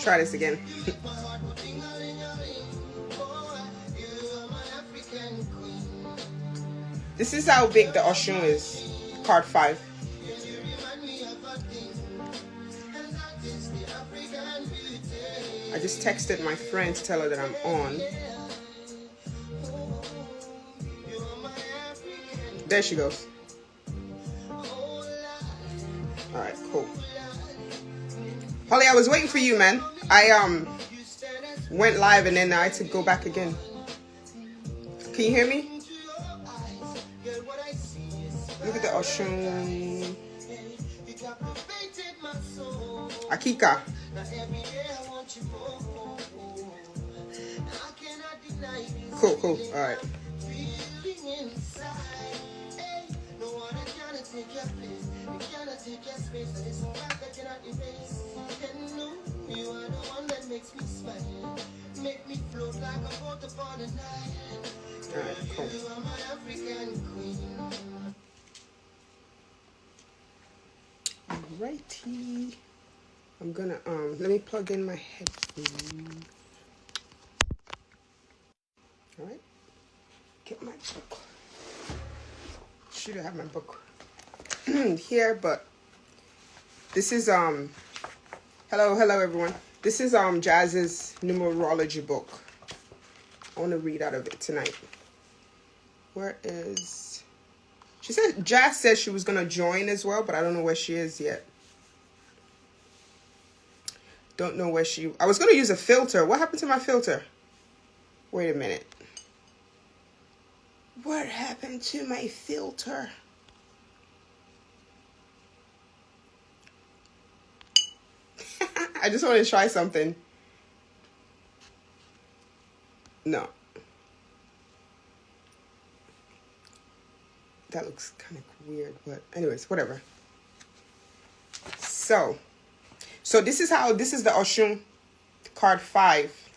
Let's try this again. This is how big the Osun is. Card 5. I just texted my friend to tell her that I'm on. There she goes. Alright, cool. Holly, I was waiting for you, man. I went live and then I had to go back again. Can you hear me? Look at the Osun. Akika. Cool, cool. All right. Alright, cool. Alrighty. I'm gonna let me plug in my headphones. Alright. Get my book. Should have my book here, but this is hello everyone. This is Jazz's numerology book. I want to read out of it tonight. Where is she? Said Jazz said she was gonna join as well, but I don't know where she is yet. Don't know where she. I was gonna use a filter. What happened to my filter? Wait a minute. What happened to my filter? I just want to try something. No. That looks kind of weird, but anyways, whatever. So this is the Osun card 5.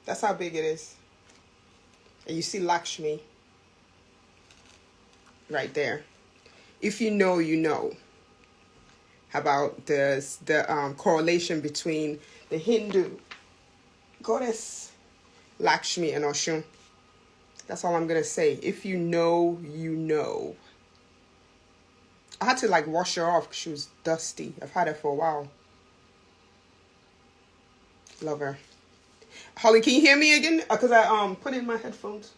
That's how big it is. And you see Lakshmi right there. If you know, you know about the correlation between the Hindu goddess Lakshmi and Osun. That's all I'm gonna say. If you know, you know. I had to like wash her off because she was dusty. I've had her for a while. Love her. Holly, can you hear me again? Because I put in my headphones.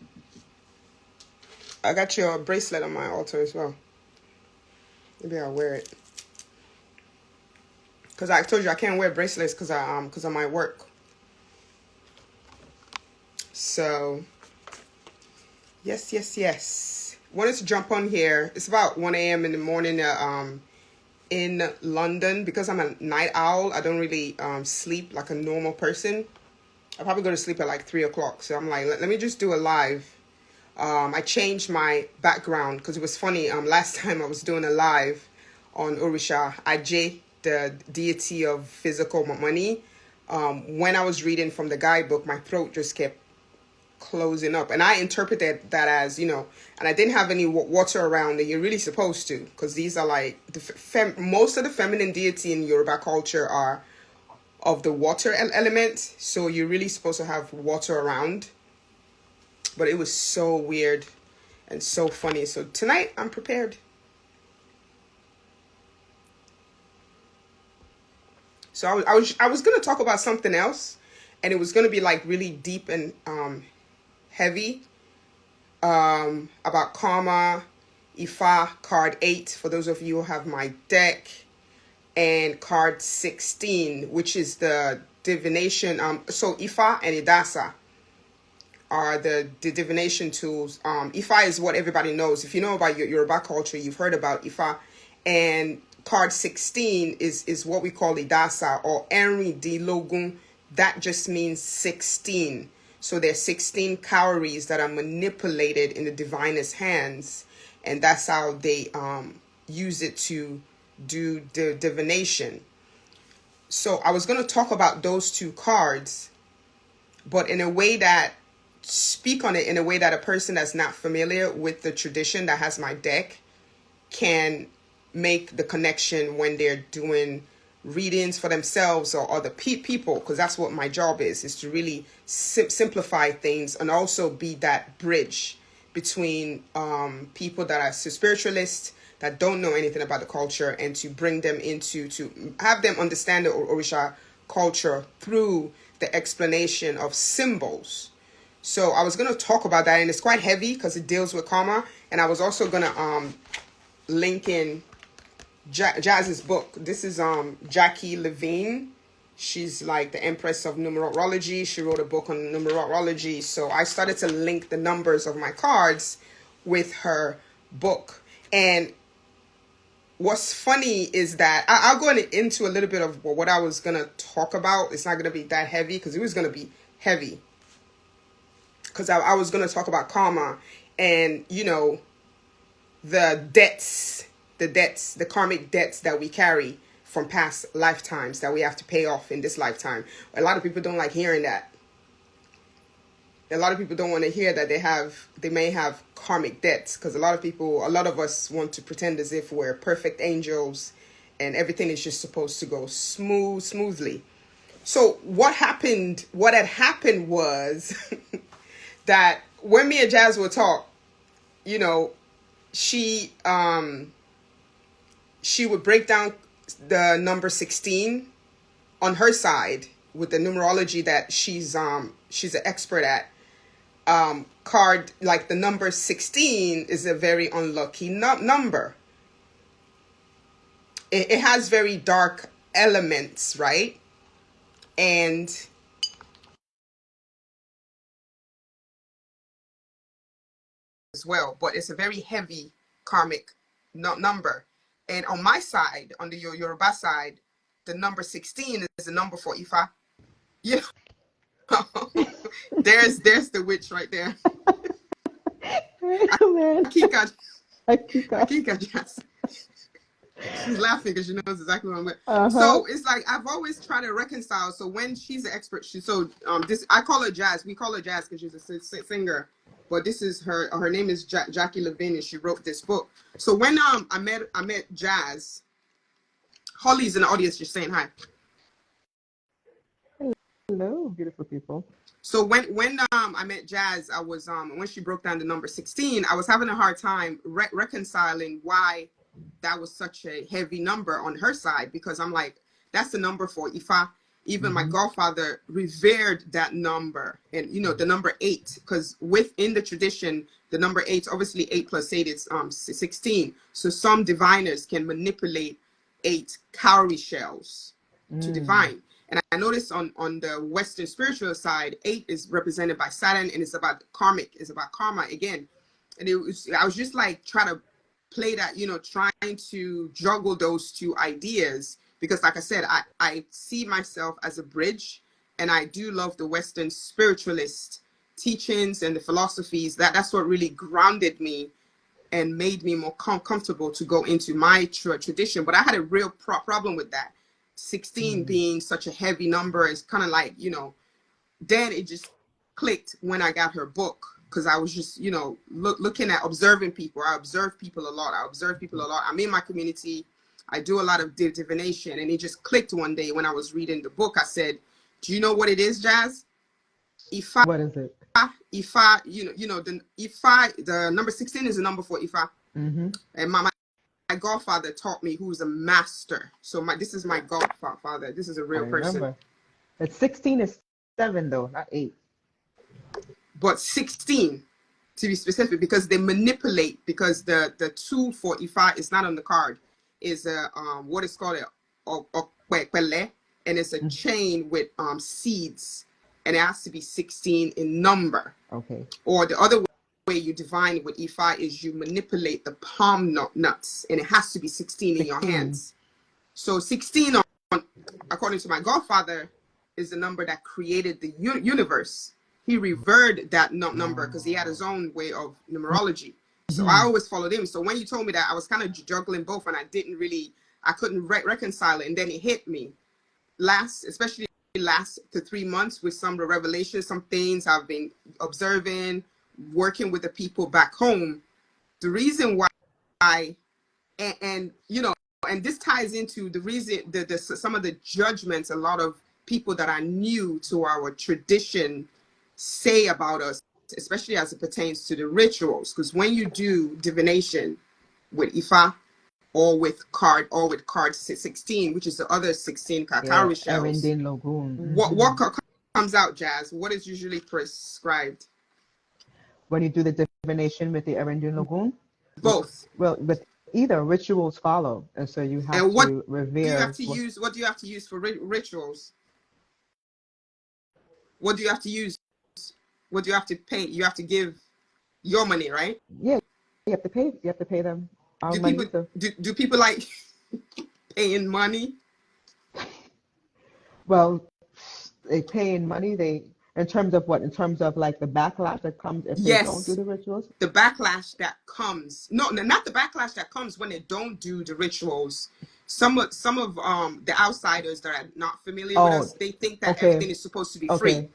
I got your bracelet on my altar as well. Maybe I'll wear it. Because I told you I can't wear bracelets because of my work. So, yes. Wanted to jump on here. It's about 1 a.m. in the morning in London. Because I'm a night owl, I don't really sleep like a normal person. I probably go to sleep at like 3 o'clock. So I'm like, let me just do a live. I changed my background because it was funny. Last time I was doing a live on Orisha Ajay, the deity of physical money. When I was reading from the guidebook, my throat just kept closing up. And I interpreted that as, and I didn't have any water around, and you're really supposed to, because these are like, most of the feminine deity in Yoruba culture are of the water element. So you're really supposed to have water around. But it was so weird and so funny. So tonight, I'm prepared. So I was going to talk about something else. And it was going to be like really deep and heavy. About karma, Ifa, card 8. For those of you who have my deck. And card 16, which is the divination. So Ifa and Idasa are the divination tools. Ifa is what everybody knows. If you know about your Yoruba culture, you've heard about Ifa. And card 16 is what we call Idasa or Enri di Logun. That just means 16. So there's 16 cowries that are manipulated in the diviner's hands. And that's how they use it to do the divination. So I was going to talk about those two cards, but in a way that speak on it in a way that a person that's not familiar with the tradition that has my deck can make the connection when they're doing readings for themselves or other people, because that's what my job is to really simplify things and also be that bridge between people that are spiritualists that don't know anything about the culture, and to bring them into, to have them understand the Orisha culture through the explanation of symbols. So I was going to talk about that, and it's quite heavy because it deals with karma. And I was also going to link in Jazz's book. This is Jackie Levine. She's like the empress of numerology. She wrote a book on numerology. So I started to link the numbers of my cards with her book. And what's funny is that I'll go into a little bit of what I was going to talk about. It's not going to be that heavy, because it was going to be heavy. Because I was going to talk about karma and, you know, the debts, the karmic debts that we carry from past lifetimes that we have to pay off in this lifetime. A lot of people don't like hearing that. A lot of people don't want to hear that they may have karmic debts, because a lot of us want to pretend as if we're perfect angels and everything is just supposed to go smoothly. So what had happened was that when me and Jazz would talk, you know, she would break down the number 16 on her side with the numerology that she's an expert at. Card, like the number 16 is a very unlucky number. It has very dark elements, right? And as well, but it's a very heavy karmic number. And on my side, on the Yoruba side, the number 16 is the number for Ifa. Yeah. there's the witch right there. Akika. Yes. She's laughing because she knows exactly what I'm going. So it's like I've always tried to reconcile. So when she's an expert, this, I call her Jazz. We call her Jazz because she's a singer. But this is her name is Jackie Levine, and she wrote this book. So when I met Jazz, Holly's in the audience just saying hi. Hello, beautiful people. So when I met Jazz, I was when she broke down the number 16, I was having a hard time reconciling why that was such a heavy number on her side, because I'm like, that's the number for Ifa. Even my godfather revered that number, and you know, the number 8, because within the tradition, the number 8, obviously 8 plus 8 is 16. So some diviners can manipulate 8 cowrie shells to divine. And I noticed on the Western spiritual side, 8 is represented by Saturn, and it's about karmic, it's about karma again. And I was just like trying to play that, you know, trying to juggle those two ideas, because like I said, I see myself as a bridge, and I do love the Western spiritualist teachings and the philosophies. That's what really grounded me and made me more comfortable to go into my tradition. But I had a real problem with that. 16 being such a heavy number is kind of like, you know, then it just clicked when I got her book, because I was just, you know, looking at observing people. I observe people a lot. I'm in my community. I do a lot of divination, and it just clicked one day when I was reading the book. I said, do you know what it is, Jazz? What is it? Ifa, the Ifa, the number 16 is the number for Ifa. And my godfather taught me, who's a master. So this is my godfather. This is a real person. It's 16 is 7 though, not 8. But 16 to be specific, because they manipulate, because the 2 for Ifa is not on the card. Is what is called a and it's a chain with seeds, and it has to be 16 in number. Okay. Or the other way you divine with Ifa is you manipulate the palm nuts, and it has to be 16 in your hands. So 16 according to my godfather, is the number that created the universe. He revered that number because he had his own way of numerology. So I always followed him. So when you told me that, I was kind of juggling both, and I couldn't reconcile it. And then it hit me especially last to 3 months, with some of the revelations, some things I've been observing, working with the people back home. The reason why and you know, and this ties into the reason the some of the judgments a lot of people that are new to our tradition say about us, especially as it pertains to the rituals. Because when you do divination with Ifa or with card 16, which is the other 16 Yeah, kakari shells, Erindin Logun. what comes out, Jazz? What is usually prescribed? When you do the divination with the Erindin Logun, Both. well, with either rituals follow, and so you have And what to do you have revere to use? What do you have to use for rituals? What do you have to use? What do you have to pay? You have to give your money, right? yeah, you have to pay them our Do money people to, do people like paying money? well, they pay in money, they, in terms of what? In terms of like the backlash that comes if they don't do Yes, the rituals? the backlash that comes. No, not the backlash that comes when they don't do the rituals. Some of the outsiders that are not familiar with Oh, us, they think that okay, everything is supposed to be free. okay.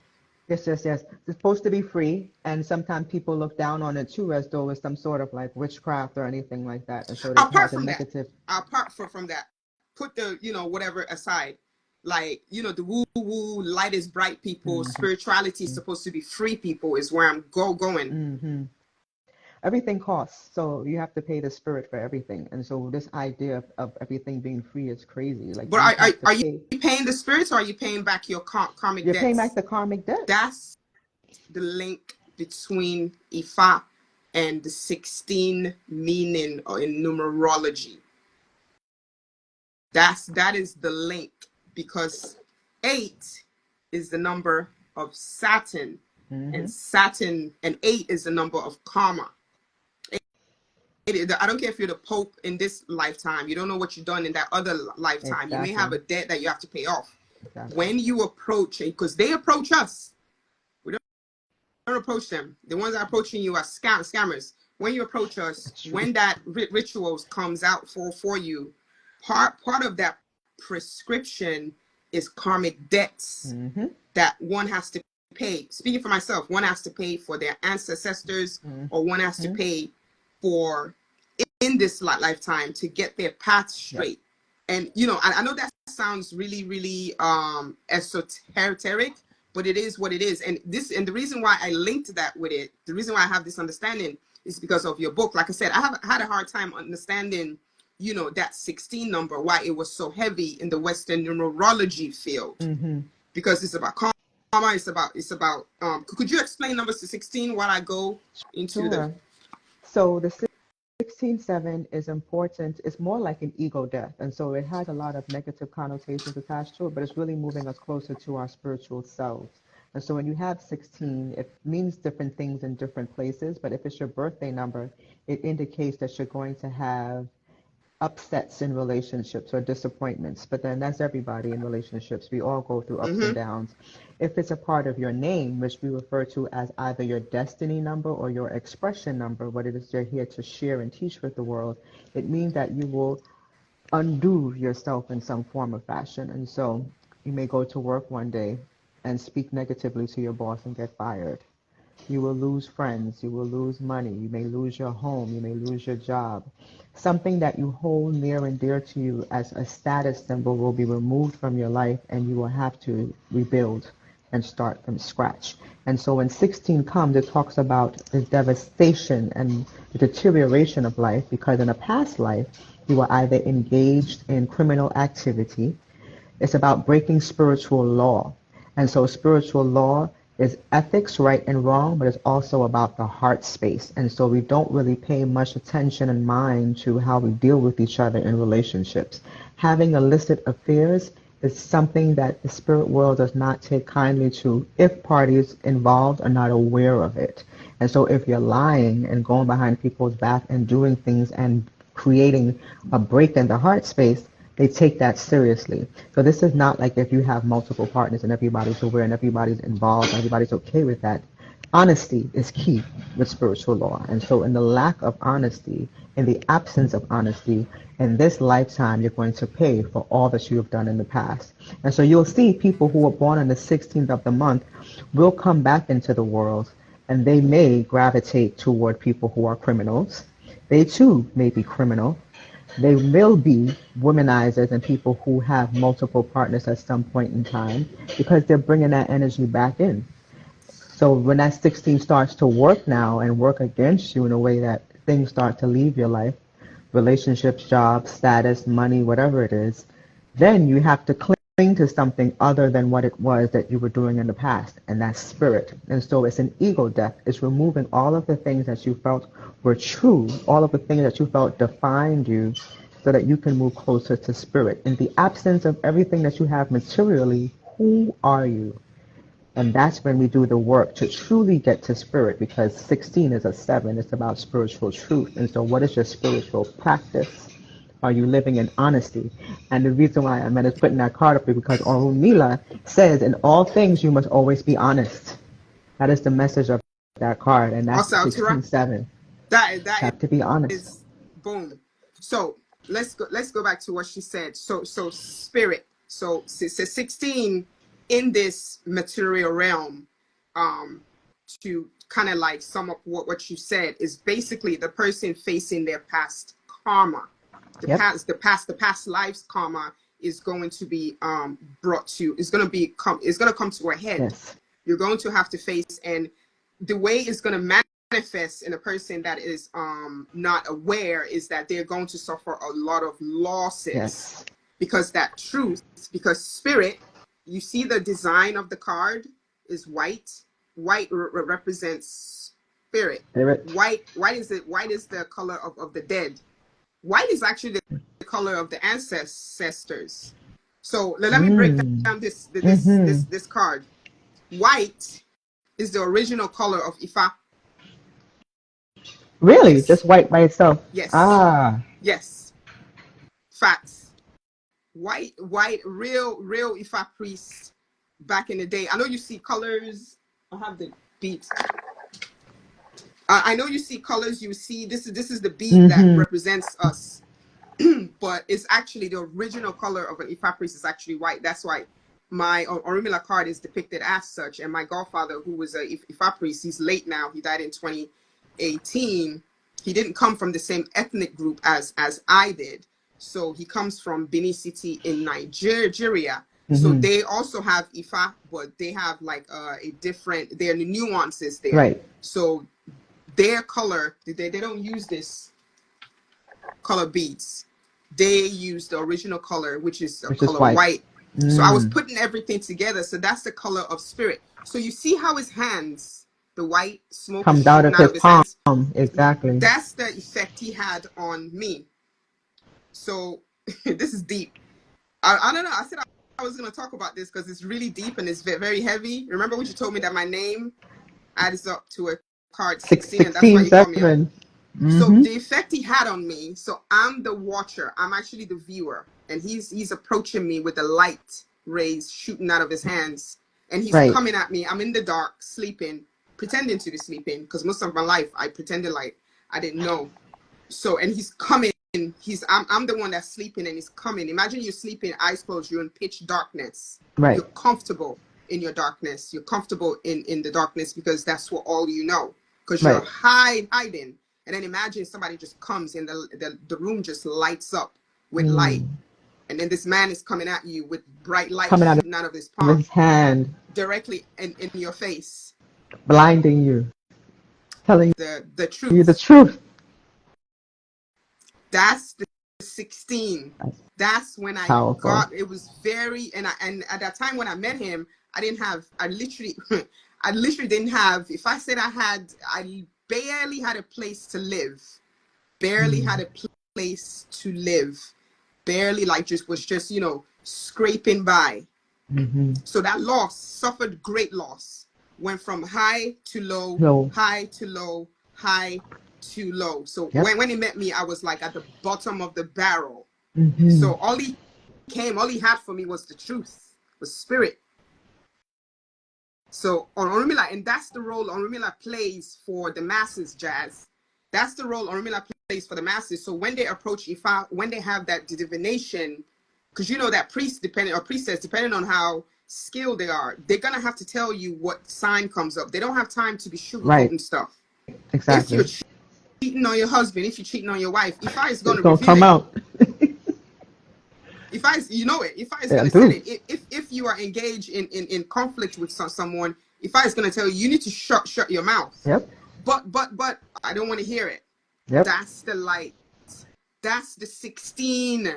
Yes, yes, yes. It's supposed to be free, and sometimes people look down on it too, as though it's some sort of like witchcraft or anything like that, and so it Apart has a from that, negative. apart from that, put the whatever aside. Like the woo woo, light is bright people, Hmm. spirituality is supposed to be free people is where I'm going. Hmm. Everything costs, so you have to pay the spirit for everything, and so this idea of everything being free is crazy. Like But you are, are, have to are you pay. paying the spirits, or are you paying back your karmic You're paying back debts? the karmic debts. That's the link between Ifa and the 16 meaning or in numerology. That is the link, because 8 is the number of Saturn, and Hmm. Saturn and 8 is the number of karma. I don't care if you're the Pope in this lifetime. You don't know what you've done in that other lifetime. You may have Exactly, a debt that you have to pay off. exactly. When you approach it, because they approach us, we don't approach them. The ones that are approaching you are scammers. When you approach us, It's true. when that rituals comes out for you, part of that prescription is karmic debts Hmm. that one has to pay. Speaking for myself, one has to pay for their ancestors, or one has to Hmm. pay for in this lifetime to get their path Yep. straight. And I know that sounds really, really esoteric, but it is what it is. And the reason why I linked that with it, the reason why I have this understanding is because of your book. Like I said, I have had a hard time understanding that 16 number, why it was so heavy in the Western numerology field, Hmm. because it's about karma. It's about could you explain numbers to 16 while I go into the Sure. So the 16-7 is important. It's more like an ego death. And so it has a lot of negative connotations attached to it, but it's really moving us closer to our spiritual selves. And so when you have 16, it means different things in different places. But if it's your birthday number, it indicates that you're going to have upsets in relationships or disappointments, but then that's everybody in relationships. We all go through ups and mm-hmm, downs. If it's a part of your name, which we refer to as either your destiny number or your expression number, what it is you're here to share and teach with the world, it means that you will undo yourself in some form of fashion. And so you may go to work one day and speak negatively to your boss and get fired. You will lose friends. You will lose money. You may lose your home. You may lose your job. Something that you hold near and dear to you as a status symbol will be removed from your life, and you will have to rebuild and start from scratch. And so when 16 comes, it talks about the devastation and the deterioration of life, because in a past life, you were either engaged in criminal activity. It's about breaking spiritual law. And so spiritual law is ethics, right and wrong, but it's also about the heart space. And so we don't really pay much attention and mind to how we deal with each other in relationships. Having illicit affairs is something that the spirit world does not take kindly to if parties involved are not aware of it. And so if you're lying and going behind people's back and doing things and creating a break in the heart space, they take that seriously. So this is not like if you have multiple partners and everybody's aware and everybody's involved and everybody's okay with that. Honesty is key with spiritual law. And so in the lack of honesty, in the absence of honesty, in this lifetime, you're going to pay for all that you have done in the past. And so you'll see people who were born on the 16th of the month will come back into the world, and they may gravitate toward people who are criminals. They too may be criminal, They will be womanizers and people who have multiple partners at some point in time because they're bringing that energy back in. So when that 16 starts to work now and work against you in a way that things start to leave your life, relationships, jobs, status, money, whatever it is, then you have to cling to something other than what it was that you were doing in the past, and that's spirit. And so it's an ego death. It's removing all of the things that you felt were true, all of the things that you felt defined you, so that you can move closer to spirit. In the absence of everything that you have materially, who are you? And that's when we do the work to truly get to spirit, because 16 is a 7. It's about spiritual truth. And so what is your spiritual practice? Are you living in honesty? And the reason why I meant is putting that card up is because Orunmila says in all things you must always be honest. That is the message of that card, and that's Also, Altura, 16-7. that Have to be honest. is boom. So let's go back to what she said. So spirit. So 16 in this material realm, to kind of like sum up what you said, is basically the person facing their past karma. Yep. The past lives karma is going to be brought to, is going to come to a head. Yes. You're going to have to face, and the way it's going to manifest in a person that is not aware is that they're going to suffer a lot of losses. Yes. Because that truth, because spirit, you see the design of the card is white. White represents spirit. Spirit. White is the color of the dead. White is actually the color of the ancestors. So let me break down this card. White is the original color of Ifa. Really? Just Yes. white by itself? Yes. Ah. Yes. Facts. White, real Ifa priests back in the day. I know you see colors. I have the beat. I know you see colors. You see this is the bead that represents us, but it's actually the original color of an Ifa priest is actually white. That's why my Orunmila card is depicted as such. And my godfather, who was a Ifa priest, he's late now. He died in 2018. He didn't come from the same ethnic group as I did. So he comes from Benin City in Nigeria. So they also have Ifa, but they have like a different, there are nuances there. Right. So their color, they don't use this color beads. They use the original color, which is color white. So I was putting everything together. So that's the color of spirit. So you see how his hands, the white smoke is Comes out shooting of out his of his palm. hands. Exactly. That's the effect he had on me. So this is deep. I don't know. I said I was going to talk about this because it's really deep and it's very heavy. Remember when you told me that my name adds up to a card 16, and that's why 16, you call me up. 7. So the effect he had on me. So I'm the watcher. I'm actually the viewer, and he's approaching me with the light rays shooting out of his hands, and he's Right. coming at me. I'm in the dark, sleeping, pretending to be sleeping, because most of my life I pretended like I didn't know. So, and he's coming. I'm the one that's sleeping, and he's coming. Imagine you're sleeping, eyes closed. You're in pitch darkness. Right. You're comfortable in your darkness. You're comfortable in the darkness because that's what all you know. Because you're Right. hiding. And then imagine somebody just comes and the room just lights up with light. And then this man is coming at you with bright light Coming out shooting out of his of palm his hand, directly in your face. blinding you, telling The you the truth. truth. That's the 16. That's when I Powerful. got, it was very, and at that time when I met him, I literally I literally didn't have, if I said I barely had a place to live. Barely had a place to live. Barely, like, was just, scraping by. So that loss, suffered great loss. Went from high to low, No. high to low, high to low. So Yep. when he met me, I was like at the bottom of the barrel. So all he had for me was the truth, was spirit. So on Orunmila, and that's the role Orunmila plays for the masses, Jazz. That's the role Orunmila plays for the masses. So when they approach Ifa, when they have that divination, because you know that priest priestess, depending on how skilled they are, they're gonna have to tell you what sign comes up. They don't have time to be Right. sugarcoating stuff. If Exactly. you're cheating on your husband, if you're cheating on your wife, Ifa is It's gonna gonna reveal come it. out. You know it. Ifa is Yeah, I gonna set do. it. If you are engaged in conflict with someone, Ifa is gonna tell you you need to shut your mouth. Yep. But I don't want to hear it. Yep. That's the light. That's the 16.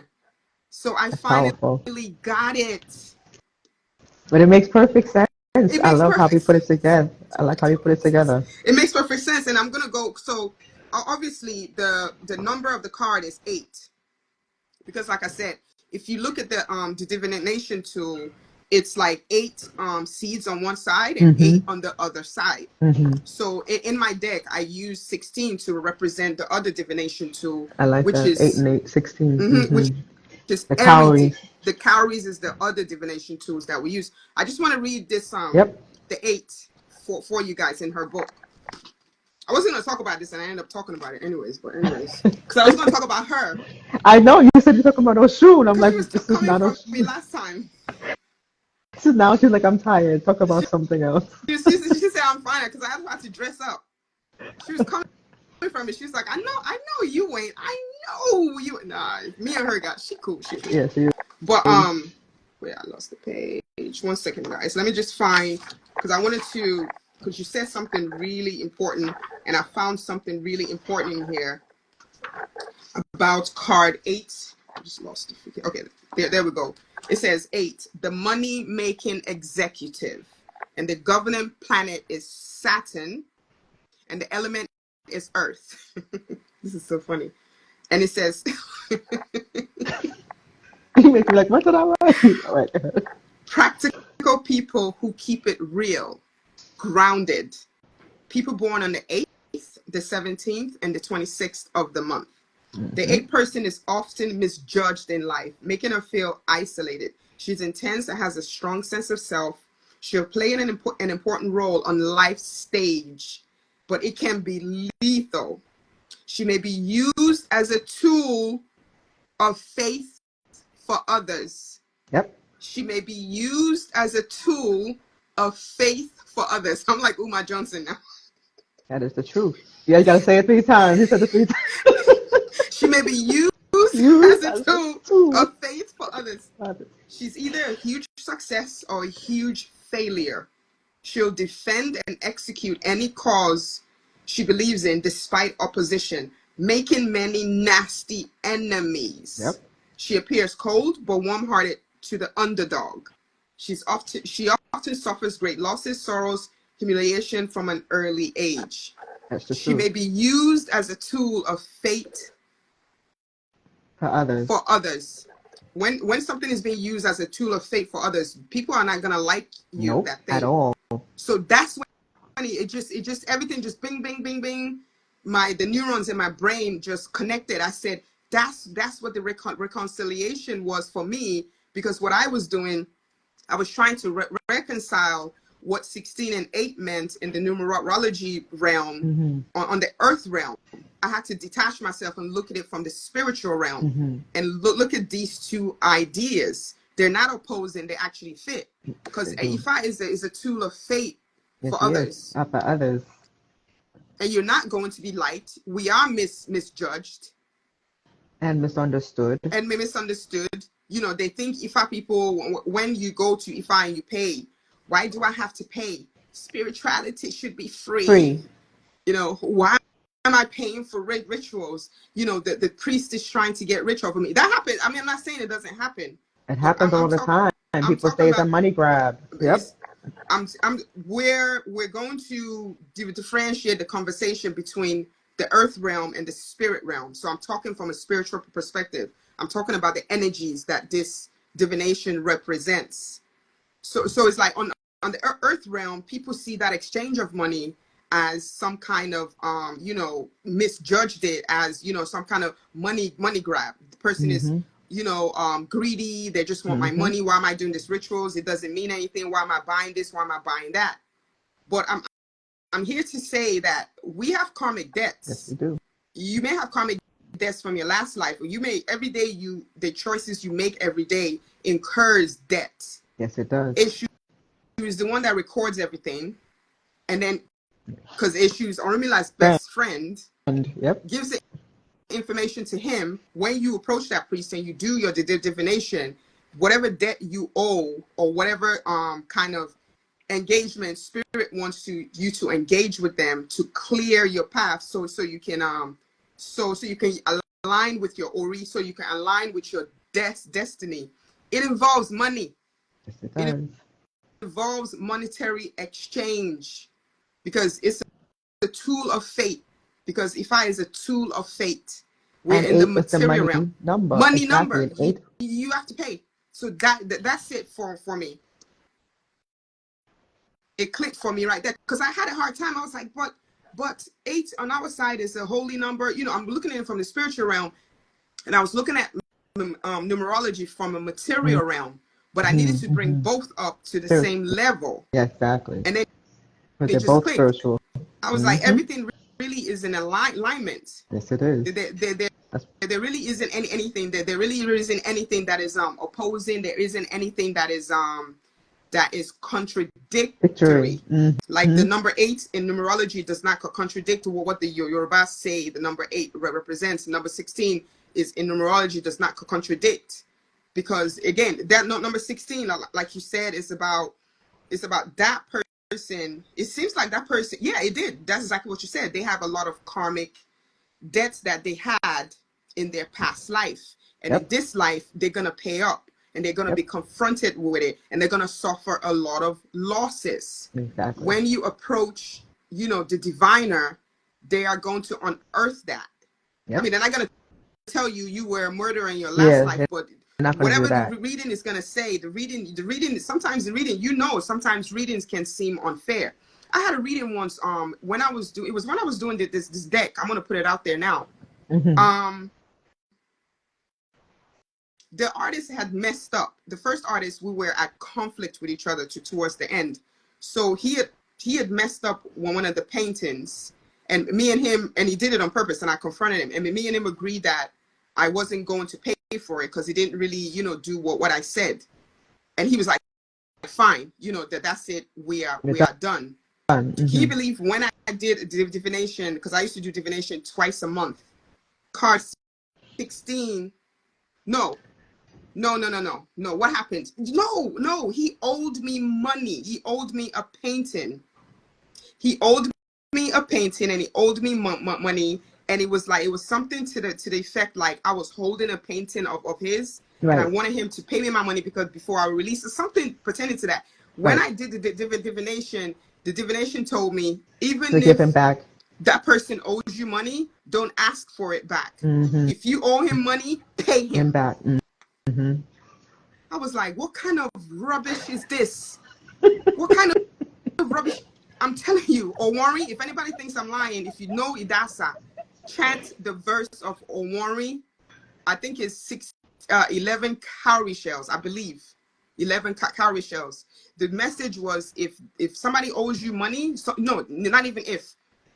So I That's powerful. finally got it. But it makes perfect sense. It I makes love how we perfect put it sense. together. I like how you put it together. It makes perfect sense, and I'm gonna go. So obviously the number of the card is 8, because like I said, if you look at the divination tool, it's like 8 seeds on one side and 8 on the other side. So in my deck, I use 16 to represent the other divination tool, I like which that. 8 is and 8, 16. which is The everything. calories. The calories is the other divination tools that we use. I just want to read this Yep. the 8 for you guys in her book. I wasn't going to talk about this, and I ended up talking about it anyways. But anyways, because I was going to talk about her, I know you said you're talking about Osun. I'm because she like, was this is coming not for me Osun. last time. This is now she's like, I'm tired. Talk about something else. She said I'm fine because I had to dress up. She was coming from me. She was like, I know you ain't. I know you. Nah, me and her got. She cool. She cool. Yeah, she But wait, I lost the page. 1 second, guys. Let me just find, because I wanted to, because you said something really important, and I found something really important in here about card 8. I just lost it. Okay, there we go. It says 8, the money making executive, and the governing planet is Saturn, and the element is Earth. This is so funny. And it says, you make me like, what did I write? All right. practical people who keep it real, grounded. People born on the 8th, the 17th, and the 26th of the month. The 8th person is often misjudged in life, making her feel isolated. She's intense and has a strong sense of self. She'll play an important role on life's stage, but it can be lethal. She may be used as a tool of faith for others. Yep. She may be used as a tool of faith for others. I'm like Uma Johnson now. That is the truth. Yeah, you gotta say it 3 times. He said it 3 times. She may be used as Used a as a tool tool. of faith for others. She's either a huge success or a huge failure. She'll defend and execute any cause she believes in despite opposition, making many nasty enemies. Yep. She appears cold but warm-hearted to the underdog. She often suffers great losses, sorrows, humiliation from an early age. That's the She truth. may be used as a tool of fate For others. for others. When something is being used as a tool of fate for others, people are not gonna like you Nope. that At thing. all. So that's when it just everything just bing bing bing bing. The neurons in my brain just connected. I said that's what the reconciliation was for me, because what I was doing, I was trying to reconcile what 16 and 8 meant in the numerology realm, on the earth realm. I had to detach myself and look at it from the spiritual realm, and look at these two ideas. They're not opposing, they actually fit. Because Ifa is a tool of fate Yes, for he is. others. For others. And you're not going to be liked. We are misjudged And misunderstood. and misunderstood. They think Ifa people, when you go to Ifa and you pay, why do I have to pay? Spirituality should be free. Free. Why am I paying for rituals? The priest is trying to get rich over me. That happens. I mean, I'm not saying it doesn't happen, It but happens all the time. I'm People talking say it's a about, money grab. Yep. we're going to differentiate the conversation between the earth realm and the spirit realm. So I'm talking from a spiritual perspective. I'm talking about the energies that this divination represents. So it's like on the earth realm, people see that exchange of money as some kind of misjudged it as some kind of money grab. The person is greedy. They just want my money. Why am I doing these rituals? It doesn't mean anything. Why am I buying this? Why am I buying that? But I'm here to say that we have karmic Yes, debts. we do. You may have karmic debts from your last life, or you may every day the choices you make every day incurs debt. Yes, it does. Issue is the one that records everything, and then because Issue is Orunmila's best friend, And yep. gives it information to him, when you approach that priest and you do your divination, whatever debt you owe or whatever kind of engagement spirit wants you to engage with them to clear your path, so you can so you can align with your ori, so you can align with your destiny. It involves money. Yes, it It does. involves monetary exchange, because it's a tool of fate. Because Ifa is a tool of fate. We're And in the 8 is the material money realm. number. Money Exactly. number. And 8. You have to pay. So that's it for me. It clicked for me right there, because I had a hard time. I was like, but 8 on our side is a holy number. I'm looking at it from the spiritual realm, and I was looking at numerology from a material realm, but I needed to bring both up to the Spiritual. same level, Yeah, exactly. and then But it they're just both clicked. spiritual. I was like, everything really is in alignment. Yes, it is. That's There really isn't anything that there really isn't anything that is opposing. There isn't anything that is victory. contradictory. Like the number 8 in numerology does not contradict what the Yoruba say the number 8 represents. Number 16 is in numerology does not contradict, because again, that number 16, like you said, it's about that person. It seems like that person, yeah, it did. That's exactly what you said. They have a lot of karmic debts that they had in their past life, and in Yep. this life they're going to pay up, and they're going to Yep. be confronted with it, and they're going to suffer a lot of losses. Exactly. When you approach the diviner, they are going to unearth that. I Yep. mean, they're not going to tell you were a murderer in your last Yeah, life, they're but not going to do whatever the that. reading is going to say, the reading sometimes sometimes readings can seem unfair. I had a reading once when I was doing this deck. I'm going to put it out there now. um the artist had messed up. The first artist, we were at conflict with each other towards the end. So he had messed up one of the paintings, and me and him, and he did it on purpose, and I confronted him, and me and him agreed that I wasn't going to pay for it because he didn't really do what I said. And he was like, fine, that's it, You're we are done. done. He believed when I did divination, because I used to do divination twice a month, card 16. No, no. What happened? No. He owed me money. He owed me a painting. He owed me a painting, and he owed me money. And it was something to the effect like I was holding a painting of his, and I Right. wanted him to pay me my money because before I released it, something pertaining to that. When Right. I did the divination told me, To even give him if back. that person owes you money, don't ask for it back. If you owe him money, pay Him him. back. I was like, what kind of rubbish is this? What kind of rubbish? I'm telling you, Owari, if anybody thinks I'm lying, if you know Idasa, chant the verse of Owari. I think it's 11 cowrie shells, I believe. 11 cowrie shells. The message was, if somebody owes you money, no, not even if.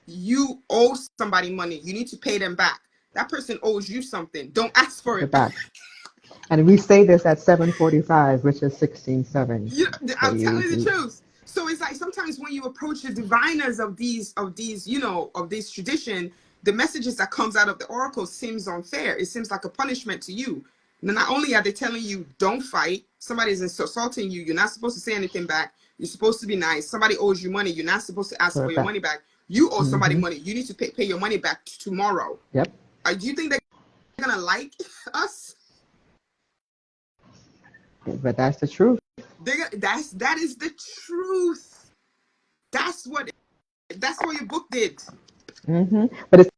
You owe somebody money, you need to pay them back. That person owes you something. Don't ask for Give it it back. back. And we say this at 7:45, which is 16:7. So I'm telling the you truth. So it's like sometimes when you approach the diviners of these of this tradition, the messages that comes out of the oracle seems unfair. It seems like a punishment to you. Not only are they telling you don't fight, somebody's assaulting you, you're not supposed to say anything back. You're supposed to be nice. Somebody owes you money, you're not supposed to ask put for it your back. money back. You owe somebody money. You need to pay your money back tomorrow. Yep. Do you think they're gonna like us? But that's the truth. That is the truth. That's what your book did. But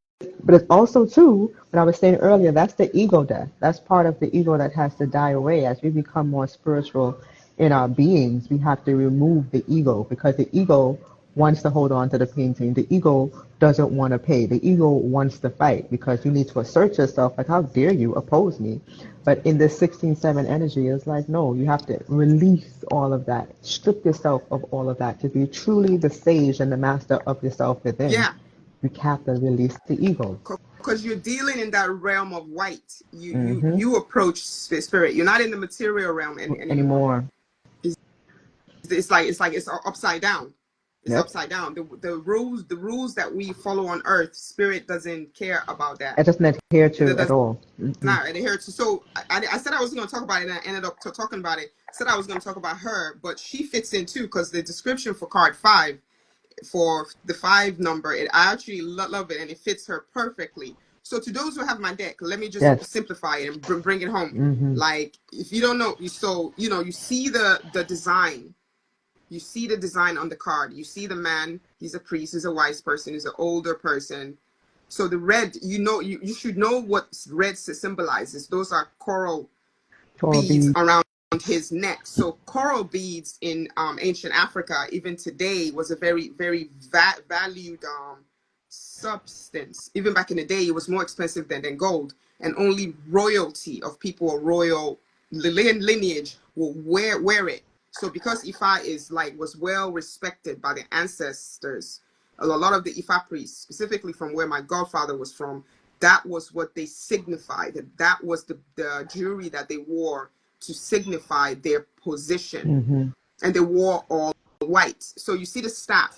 it's also too, what I was saying earlier, that's the ego death. That's part of the ego that has to die away. As we become more spiritual in our beings, we have to remove the ego, because the ego wants to hold on to the painting. The ego doesn't want to pay. The ego wants to fight, because you need to assert yourself, like, how dare you oppose me? But in this 16-7 energy, it's like, no, you have to release all of that, strip yourself of all of that to be truly the sage and the master of yourself within. Yeah, You have to release the ego. because you're dealing in that realm of white. You approach spirit. You're not in the material realm anymore. Anymore. It's like it's upside down. It's Yep. upside down. The rules that we follow on earth, spirit doesn't care about that. It doesn't adhere It to at does all. Mm-mm. not adhere to. So I said I was going to talk about it, and I ended up talking about it. I said I was going to talk about her, but she fits in too, because the description for card 5, for the 5 number, I actually love it, and it fits her perfectly. So to those who have my deck, let me just Yes. simplify it and bring it home. Mm-hmm. Like, if you don't know, you see the design. You see the design on the card. You see the man. He's a priest. He's a wise person. He's an older person. So the red, you should know what red symbolizes. Those are coral Coral beads beads. around his neck. So coral beads in ancient Africa, even today, was a very, very valued substance. Even back in the day, it was more expensive than gold, and only royalty of people of royal lineage will wear it. So because Ifa was well respected by the ancestors, a lot of the Ifa priests, specifically from where my godfather was from, that was what they signified. That was the jewelry that they wore to signify their position. Mm-hmm. And they wore all white. So you see the staff.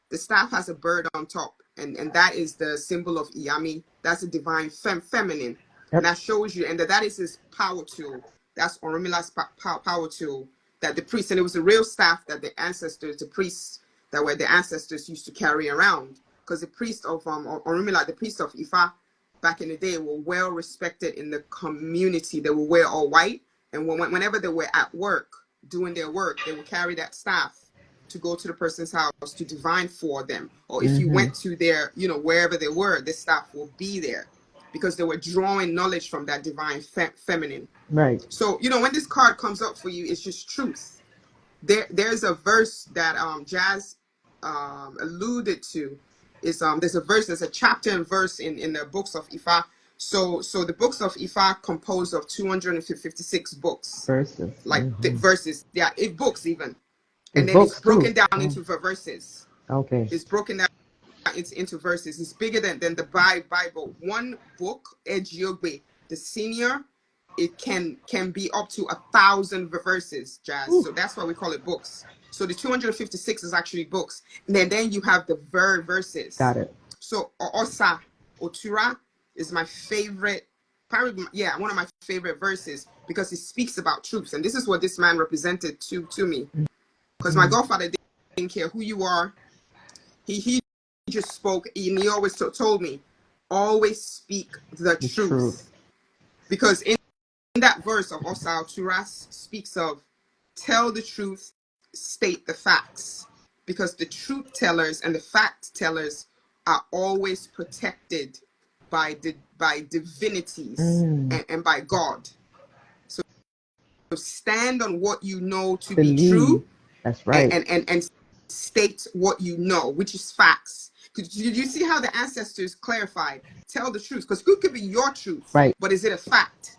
The staff has a bird on top, and that is the symbol of Iyami. That's a divine feminine. And Yep. that shows you, and that is his power tool. That's Orunmila's power tool. That the priest, and it was a real staff that the priests that were the ancestors used to carry around. Because the priest of Orunmila, the priest of Ifa, back in the day, were well respected in the community. They would wear all white, and whenever they were at work doing their work, they would carry that staff to go to the person's house to divine for them. Or if you Mm-hmm. went to their, wherever they were, the staff will be there, because they were drawing knowledge from that divine feminine. Right. So, when this card comes up for you, it's just truth. There's a verse that Jazz alluded to. There's a chapter and verse in the books of Ifa. So the books of Ifa composed of 256 books, Verses. like Mm-hmm. verses. Yeah, it books even, It's and then it's books broken too. down Oh. into verses. Okay. It's broken down into verses. It's bigger than the Bible. One book, Ejiogbe, the senior, it can be up to 1,000 verses, Jazz. Ooh. So that's why we call it books. So the 256 is actually books. And then you have the verses. Got it. So Osa, Otura is my favorite, probably, yeah, one of my favorite verses, because it speaks about truth. And this is what this man represented to me. Because my Mm-hmm. godfather didn't care who you are. He just spoke, and he always told me, always speak the The truth. truth. Because in that verse of Osal Turas speaks of, tell the truth, state the facts. Because the truth tellers and the fact tellers are always protected by divinities Mm. and by God. So stand on what you know to be Believe. true, That's right. and state what you know, which is facts. Did you see how the ancestors clarified? Tell the truth, because it could be your truth, Right. but is it a fact?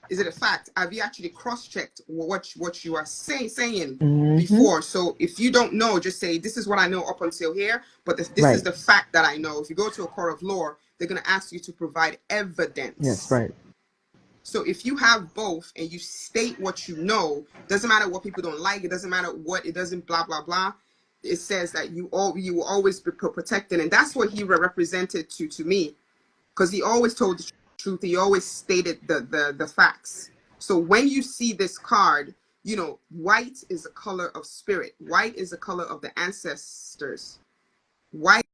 Is it a fact? Have you actually cross-checked what you are saying Mm-hmm. before? So if you don't know, just say, this is what I know up until here, but this is Right. the fact that I know. If you go to a court of law, they're going to ask you to provide Yes. evidence. Right. So if you have both and you state what you know, doesn't matter what people don't like, it doesn't matter what, it doesn't blah, blah, blah. It says that you will always be protected. And that's what he represented to me, because he always told the truth. He always stated the facts. So when you see this card, white is a color of spirit. White is a color of the ancestors. White,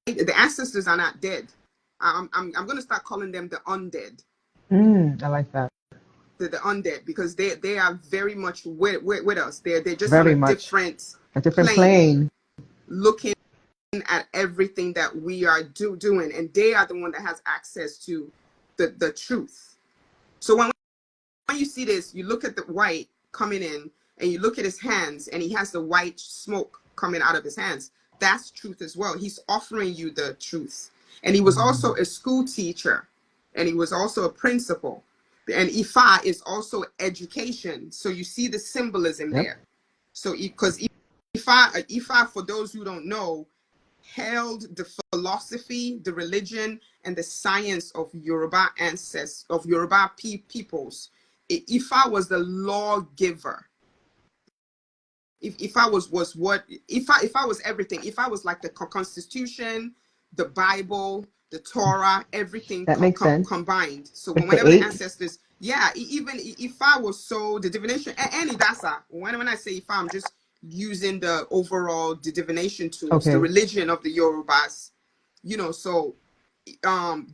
the ancestors are not dead. I'm going to start calling them the undead. I like that. The undead, because they are very much with us. They're just on Very a much. different A different plane, plane. looking at everything that we are doing, and they are the one that has access to the truth. So when you see this, you look at the white coming in, and you look at his hands, and he has the white smoke coming out of his hands. That's truth as well. He's offering you the truth. And he was also a school teacher, and he was also a principal. And Ifa is also education. So you see the symbolism Yep. there. So because Ifa, for those who don't know, held the philosophy, the religion, and the science of Yoruba ancestors, of Yoruba peoples. Ifa was the lawgiver. if I was what if I was everything, if I was like the Constitution, the Bible, the Torah, everything That makes sense. combined. So With the whenever the eight, ancestors, yeah, even if I was so the divination and Idasa, when I say if I'm just using the overall the divination tools, the okay, religion of the Yorubas, so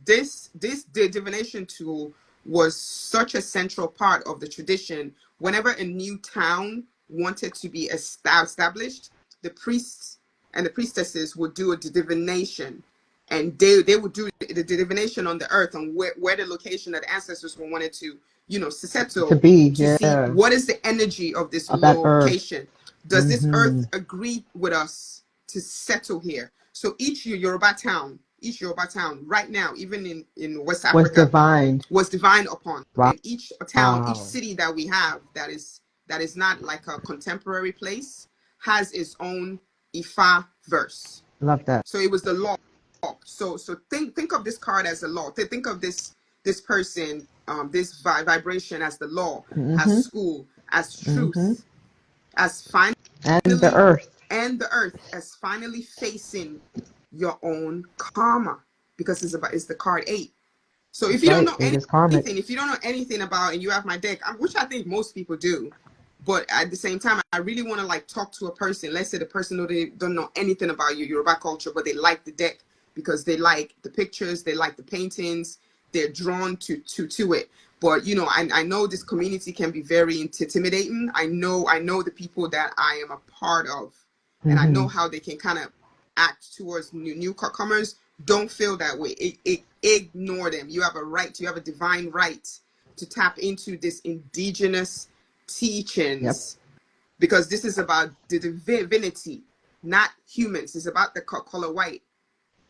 this the divination tool was such a central part of the tradition. Whenever a new town wanted to be established, the priests and the priestesses would do a divination, and they would do the divination on the earth on where the location that the ancestors wanted to to settle, be, to see yeah, what is the energy of this of that earth. location. Does this Mm-hmm. earth agree with us to settle here? So each Yoruba town right now, even in West Was Africa, divine. was divine upon. And each town, each Wow. city that we have that is not like a contemporary place has its own Ifa verse. Love that. So it was the law. So think of this card as a law. Think of this person, this vibration as the law, as Mm-hmm. school, as Mm-hmm. truth, as And the finally, earth. and the earth as finally facing your own karma, because it's the card 8. So if That's you don't right. know It is karmic. anything, if you don't know anything about, and you have my deck, which I think most people do, but at the same time, I really want to like talk to a person. Let's say the person who they don't know anything about Yoruba culture, but they like the deck because they like the pictures, they like the paintings, they're drawn to it. But I know this community can be very intimidating. I know the people that I am a part of, and I Mm-hmm. know how they can kind of act towards newcomers. Don't feel that way. Ignore them. You have a right. You have a divine right to tap into this indigenous Yep. teachings, because this is about the divinity, not humans. It's about the color white.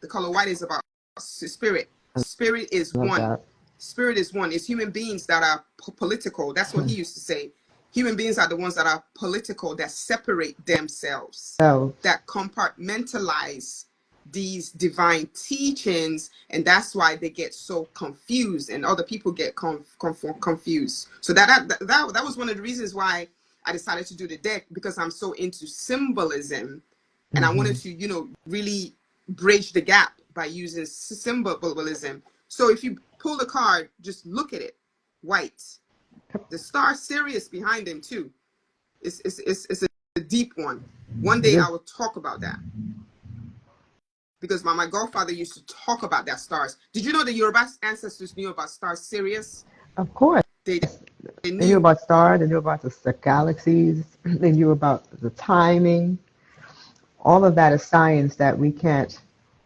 The color white is about spirit. Spirit is Love one. that. Spirit is one. It's human beings that are political. That's what he used to say. Human beings are the ones that are political, that separate themselves, So, that compartmentalize these divine teachings, and that's why they get so confused, and other people get confused. So that was one of the reasons why I decided to do the deck, because I'm so into symbolism, and I mm-hmm. wanted to really bridge the gap by using symbolism. So if you pull the card, just look at it. White. The star Sirius behind him too. It's a deep one. One It day I is. will talk about that, because my godfather used to talk about that stars. Did you know the Yoruba ancestors knew about star Sirius? Of course. They they They knew knew about stars, they knew about the galaxies, they knew about the timing. All of that is science that we can't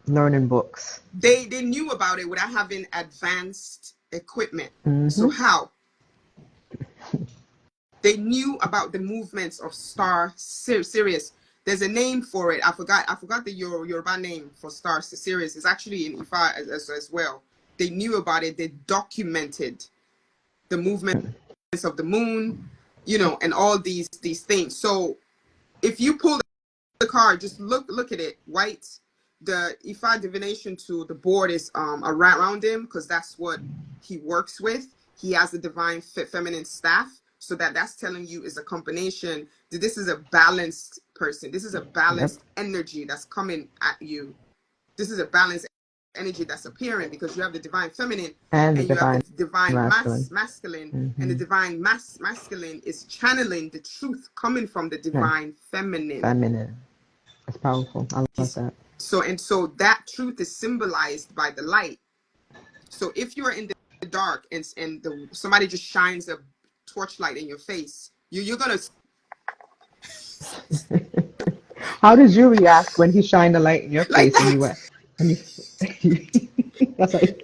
learn in books. they knew about it without having advanced equipment. So Mm-hmm. how? They knew about the movements of star Sirius. There's a name for it. I forgot the Yoruba name for star Sirius. It's actually in Ifa as well. They knew about it. They documented the movements of the moon, and all these things. So if you pull the card, just look at it. White, the Ifa divination tool, the board is around him, because that's what he works with. He has the divine feminine staff, so that's telling you is a combination that this is a balanced person. This is a Yep. balanced energy that's coming at you. This is a balanced energy that's appearing, because you have the divine feminine And the and you have the divine divine masculine. masculine, and the Mm-hmm. divine masculine is channeling the truth coming from the Yeah. divine feminine. Feminine. That's powerful. I love that. So that truth is symbolized by the light. So if you're in the dark, and somebody just shines a torchlight in your face, you're gonna How did you react when he shined the light in your like face and you that. went, and you, that's like,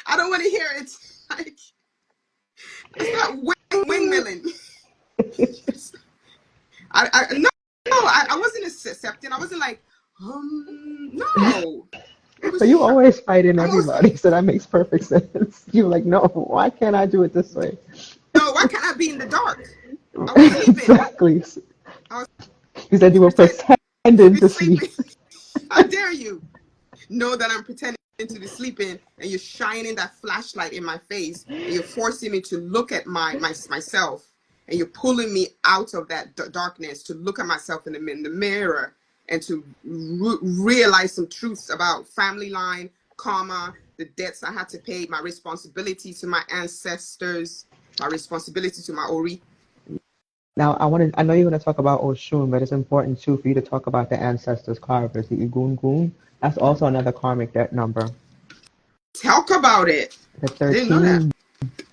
I don't want to hear it. Like, it's not windmilling. No, I wasn't accepting. I wasn't like, no. It was but you just always fighting I'm always everybody, so that makes perfect sense. You're like, no, why can't I do it this way? no. Why can't I be in the dark? I was sleeping. Exactly. I You said you was were pretending to pretending be to sleep. sleeping. How dare you know that I'm pretending to be sleeping, and you're shining that flashlight in my face, and you're forcing me to look at myself, and you're pulling me out of that darkness to look at myself in the mirror and to realize some truths about family line, karma, the debts I had to pay, my responsibility to my ancestors, my responsibility to my Ori. Now, I know you're going to talk about Oshun, but it's important too for you to talk about the ancestors' carvers, the Igungun. That's also another karmic debt number. Talk about it. The I didn't know that. 13,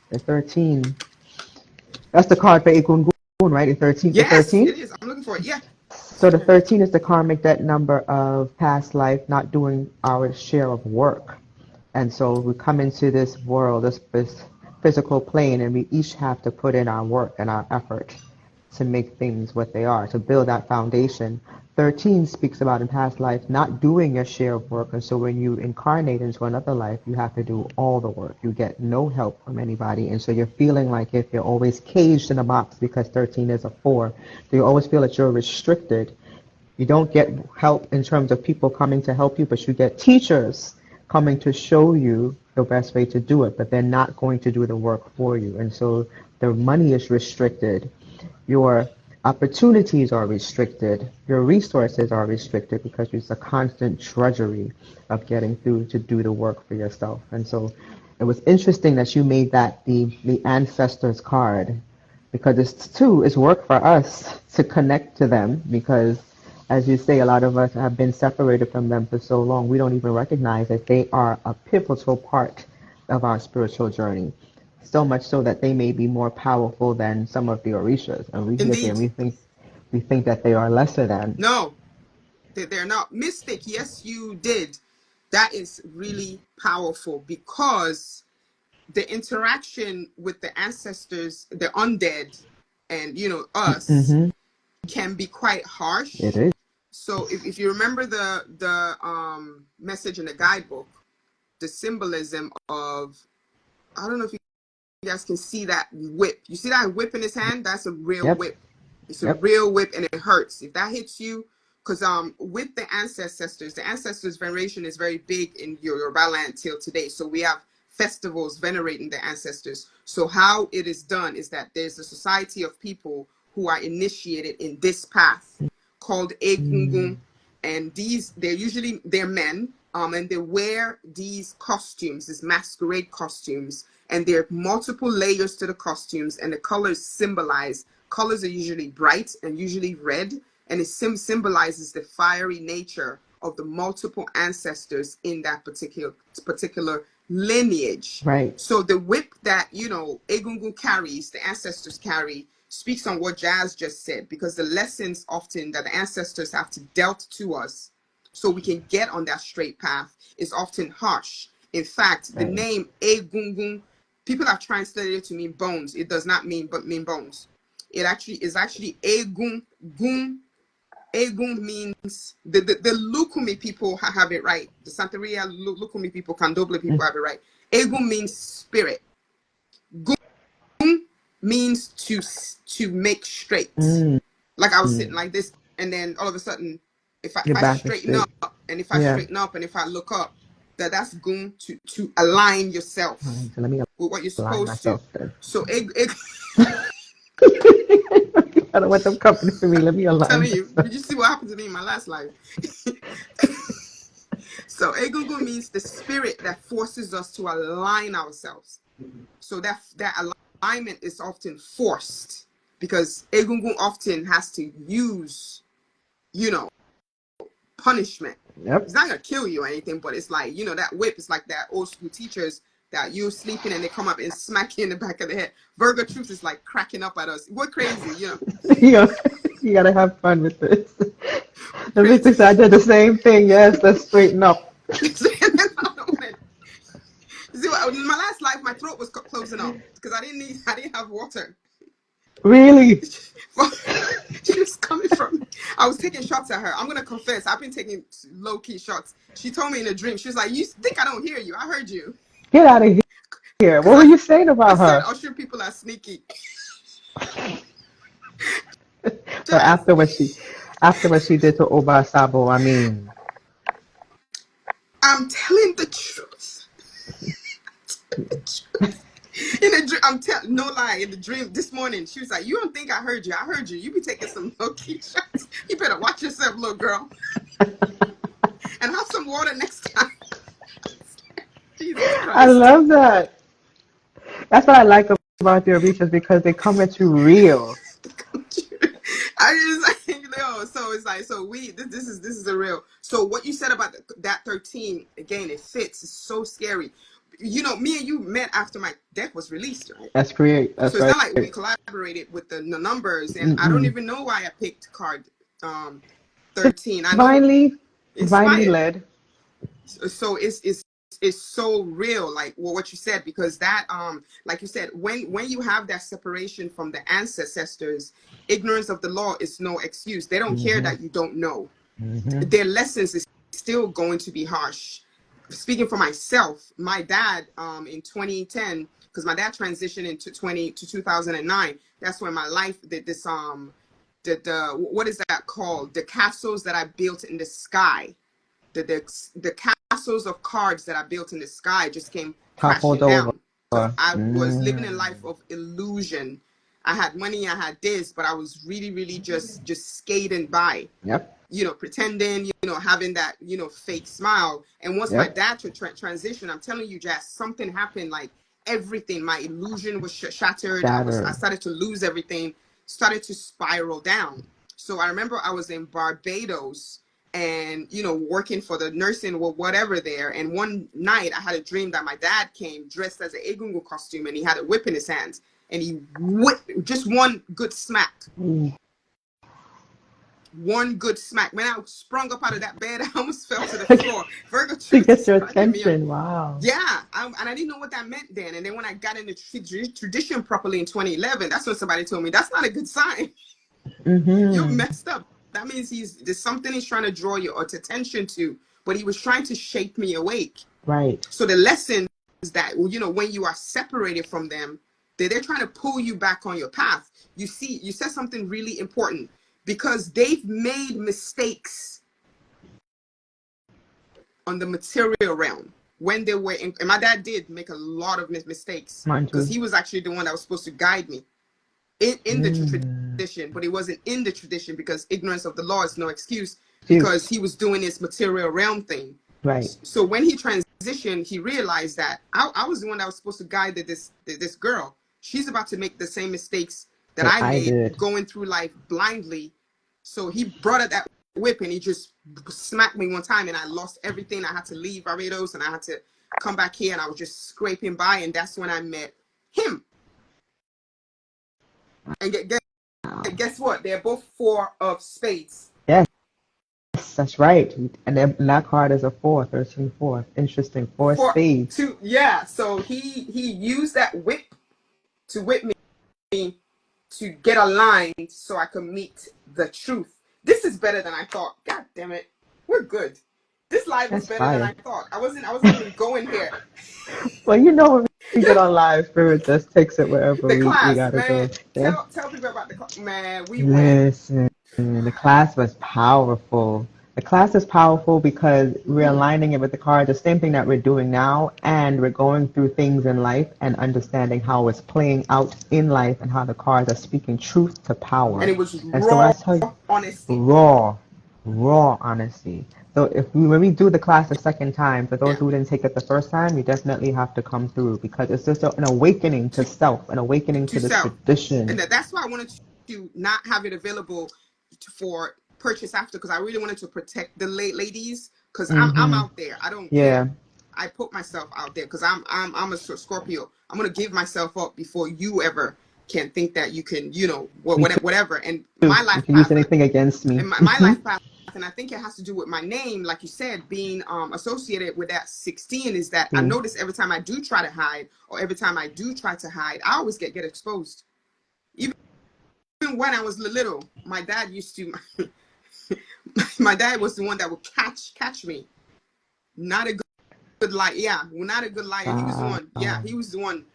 the 13. That's the card for Igungun, right? The Yes, 13. it is. I'm looking for it. Yeah. So the 13 is the karmic debt number of past life not doing our share of work. And so we come into this world, this physical plane, and we each have to put in our work and our effort to make things what they are, to build that foundation. 13 speaks about in past life not doing your share of work. And so when you incarnate into another life, you have to do all the work. You get no help from anybody. And so you're feeling like if you're always caged in a box because 13 is a 4, so you always feel that you're restricted. You don't get help in terms of people coming to help you, but you get teachers coming to show you the best way to do it, but they're not going to do the work for you. And so the money is restricted. Your opportunities are restricted. Your resources are restricted because it's a constant drudgery of getting through to do the work for yourself. And so it was interesting that you made that the ancestors card because it's work for us to connect to them because as you say, a lot of us have been separated from them for so long, we don't even recognize that they are a pivotal part of our spiritual journey. So much so that they may be more powerful than some of the Orishas. And we sit there and Indeed. we think that they are lesser than. No, they're not. Mystic, yes, you did. That is really powerful because the interaction with the ancestors, the undead, and us Mm-hmm. can be quite It harsh. is. So if you remember the message in the guidebook, the symbolism of, I don't know if you guys can see that whip. You see that whip in his hand? That's a real Yep. whip. It's a Yep. real whip and it hurts. If that hits you, because with the ancestors veneration is very big in Yoruba land till today. So we have festivals venerating the ancestors. So how it is done is that there's a society of people who are initiated in this path called Mm. Egungun, and they're men, and they wear these costumes, these masquerade costumes, and there are multiple layers to the costumes, and the colors are usually bright and usually red, and it symbolizes the fiery nature of the multiple ancestors in that particular lineage. Right. So the whip that Egungun carries, the ancestors carry, speaks on what Jazz just said, because the lessons often that the ancestors have to dealt to us so we can get on that straight path is often harsh. In fact, the Right. name Egungun, people have translated it to mean bones. It does not mean bones. It actually is actually Egun. Gun. Egun means the Lukumi people have it right. The Santeria Lukumi people, Candomblé people have it right. Egun means spirit. Gun means to make straight. Mm. Like I was sitting like this, and then all of a sudden, if I Your if I back is straighten straight. up, and if I Yeah. straighten up, and if I look up, that's gun to align All yourself right, so let me with what you're align supposed to. myself then. So I don't want them coming for me. Let me I'm align telling you, myself. did you see what happened to me in my last life? So egungun means the spirit that forces us to align ourselves. So that alignment is often forced because egungun often has to use, you know, punishment. It's Yep. not gonna kill you or anything, but it's like, that whip is like that old school teachers that you're sleeping and they come up and smack you in the back of the head. Virgo Truth is like cracking up at us. We're crazy. you know, you gotta have fun with this. The Crazy. mystics, I did the same thing. Yes, let's straighten up. See, in my last life, my throat was closing up because I didn't have water. Really? She was coming from me. I was taking shots at her. I'm gonna confess, I've been taking low key shots. She told me in a dream, she was like, "You think I don't hear you? I heard you." Get out of here. Because What were you saying I about said her? Usher people are sneaky. But Jazz, after what she did to Oba Sabo, I mean, I'm telling the truth. In a dream, I'm telling no lie. In the dream this morning, she was like, "You don't think I heard you? I heard you. You be taking some low key shots. You better watch yourself, little girl, and have some water next time." Jesus I Christ. love that. That's what I like about your research because they come at you real. I just like, so it's like, so this is a real. So what you said about that 13 again, it fits. It's so scary. Me and you met after my deck was released, right? That's great. So That's it's right. not like we collaborated with the numbers, and I don't Mm-mm. even know why I picked card um 13. I know Divinely, divinely inspired. led. So it's so real, like what you said, because that like you said, when you have that separation from the ancestors, ignorance of the law is no excuse. They don't care Mm-hmm. that you don't know. Mm-hmm. Their lessons is still going to be harsh. Speaking for myself, my dad in 2010, because my dad transitioned into 2009. That's when my life did this the what is that called, the castles that I built in the sky, the castles of cards that I built in the sky just came Toppled crashing over. down because I was living a Mm. life of illusion. I had money, I had this, but I was really, really just skating by, Yep. pretending, having that, fake smile. And once my Yep. dad transitioned, I'm telling you, Jazz, something happened. Like everything, my illusion was shattered. I Shattered. started to lose everything, started to spiral down. So I remember I was in Barbados and, working for the nursing or whatever there. And one night I had a dream that my dad came dressed as an Egungun costume and he had a whip in his hands and he whipped just one good smack. Ooh. One good smack. Man, I sprung up out of that bed. I almost fell to the floor. Virgo To truth get is your cracking me up. attention. Wow. Yeah, and I didn't know what that meant then. And then when I got into tradition properly in 2011, that's when somebody told me that's not a good sign. You're Mm-hmm. messed up. That means there's something he's trying to draw your attention to, but he was trying to shake me awake. Right. So the lesson is that, when you are separated from them, they're trying to pull you back on your path. You said something really important, because they've made mistakes on the material realm when they were in, and my dad did make a lot of mistakes Mind because you. he was actually the one that was supposed to guide me in the Mm. tradition, but he wasn't in the tradition because ignorance of the law is no excuse, because Juice. he was doing his material realm thing. Right. So when he transitioned, he realized that I was the one that was supposed to guide this girl. She's about to make the same mistakes that That I I made, did. going through life blindly. So he brought out that whip and he just smacked me one time, and I lost everything. I had to leave Barbados and I had to come back here, and I was just scraping by, and that's when I met him. And Wow. guess what? They're both four of spades. Yes, that's right. And then that card is a four, 13, 4. Interesting. Four Four, spades. two, yeah. So he used that whip to whip me to get aligned so I could meet the truth. This is better than I thought. God damn it. We're good. This live is That's better than fire. I thought. I wasn't even going here. Well, when we Yeah. get on live, Spirit just takes it wherever The we class, gotta man. go. Yeah. Tell people about the class. Man, we went. Listen, the class was powerful. The class is powerful because we're aligning it with the cards, the same thing that we're doing now, and we're going through things in life and understanding how it's playing out in life and how the cards are speaking truth to And power. it was And so when I raw tell you, honesty. raw, raw honesty. So when we do the class the second time, for those Yeah. who didn't take it the first time, you definitely have to come through because it's just an awakening to To self, an awakening to to the self. And tradition. that's why I wanted to not have it available for purchase after, because I really wanted to protect the ladies, because I'm Mm-hmm. out there. I don't Yeah. care. I put myself out there because I'm a Scorpio. I'm gonna give myself up before you ever can think that you can, Me too. whatever. And You my life can use path, anything against me. and my life path, and I think it has to do with my name, like you said, being associated with that 16, is that I Mm-hmm. notice every time I do try to hide, or every time I do try to hide, I always get exposed. Even when I was little, my dad used to my dad was the one that would catch me. Not a good liar. Yeah, not a good liar. He was the Wow. one. Yeah, he was the one.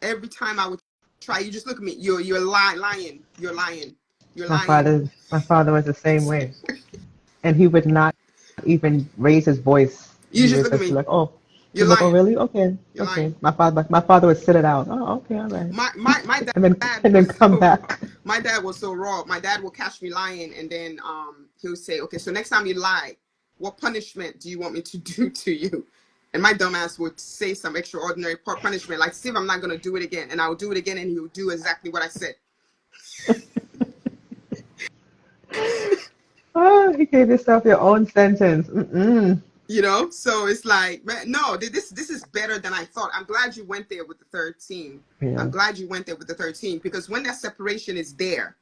Every time I would try, you just look at me. You're lying. You're lying. You're My lying. father was the same way, and he would not even raise his voice. You He just would look at just be me. like, "Oh." You're Oh, lying. really? Okay, You're okay. lying. My father would sit it out. Oh, okay, all right. My dad And then was come so raw. back. My dad was so raw. My dad will catch me lying, and then he'll say, "Okay, so next time you lie, what punishment do you want me to do to you?" And my dumbass would say some extraordinary punishment, like see if I'm not gonna do it again, and I will do it again, and he will do exactly what I said. Oh, you gave yourself your own sentence. Mm-mm. So it's like, man, no, this is better than I thought. I'm glad you went there with the 13. I'm Yeah, glad you went there with the 13 because when that separation is there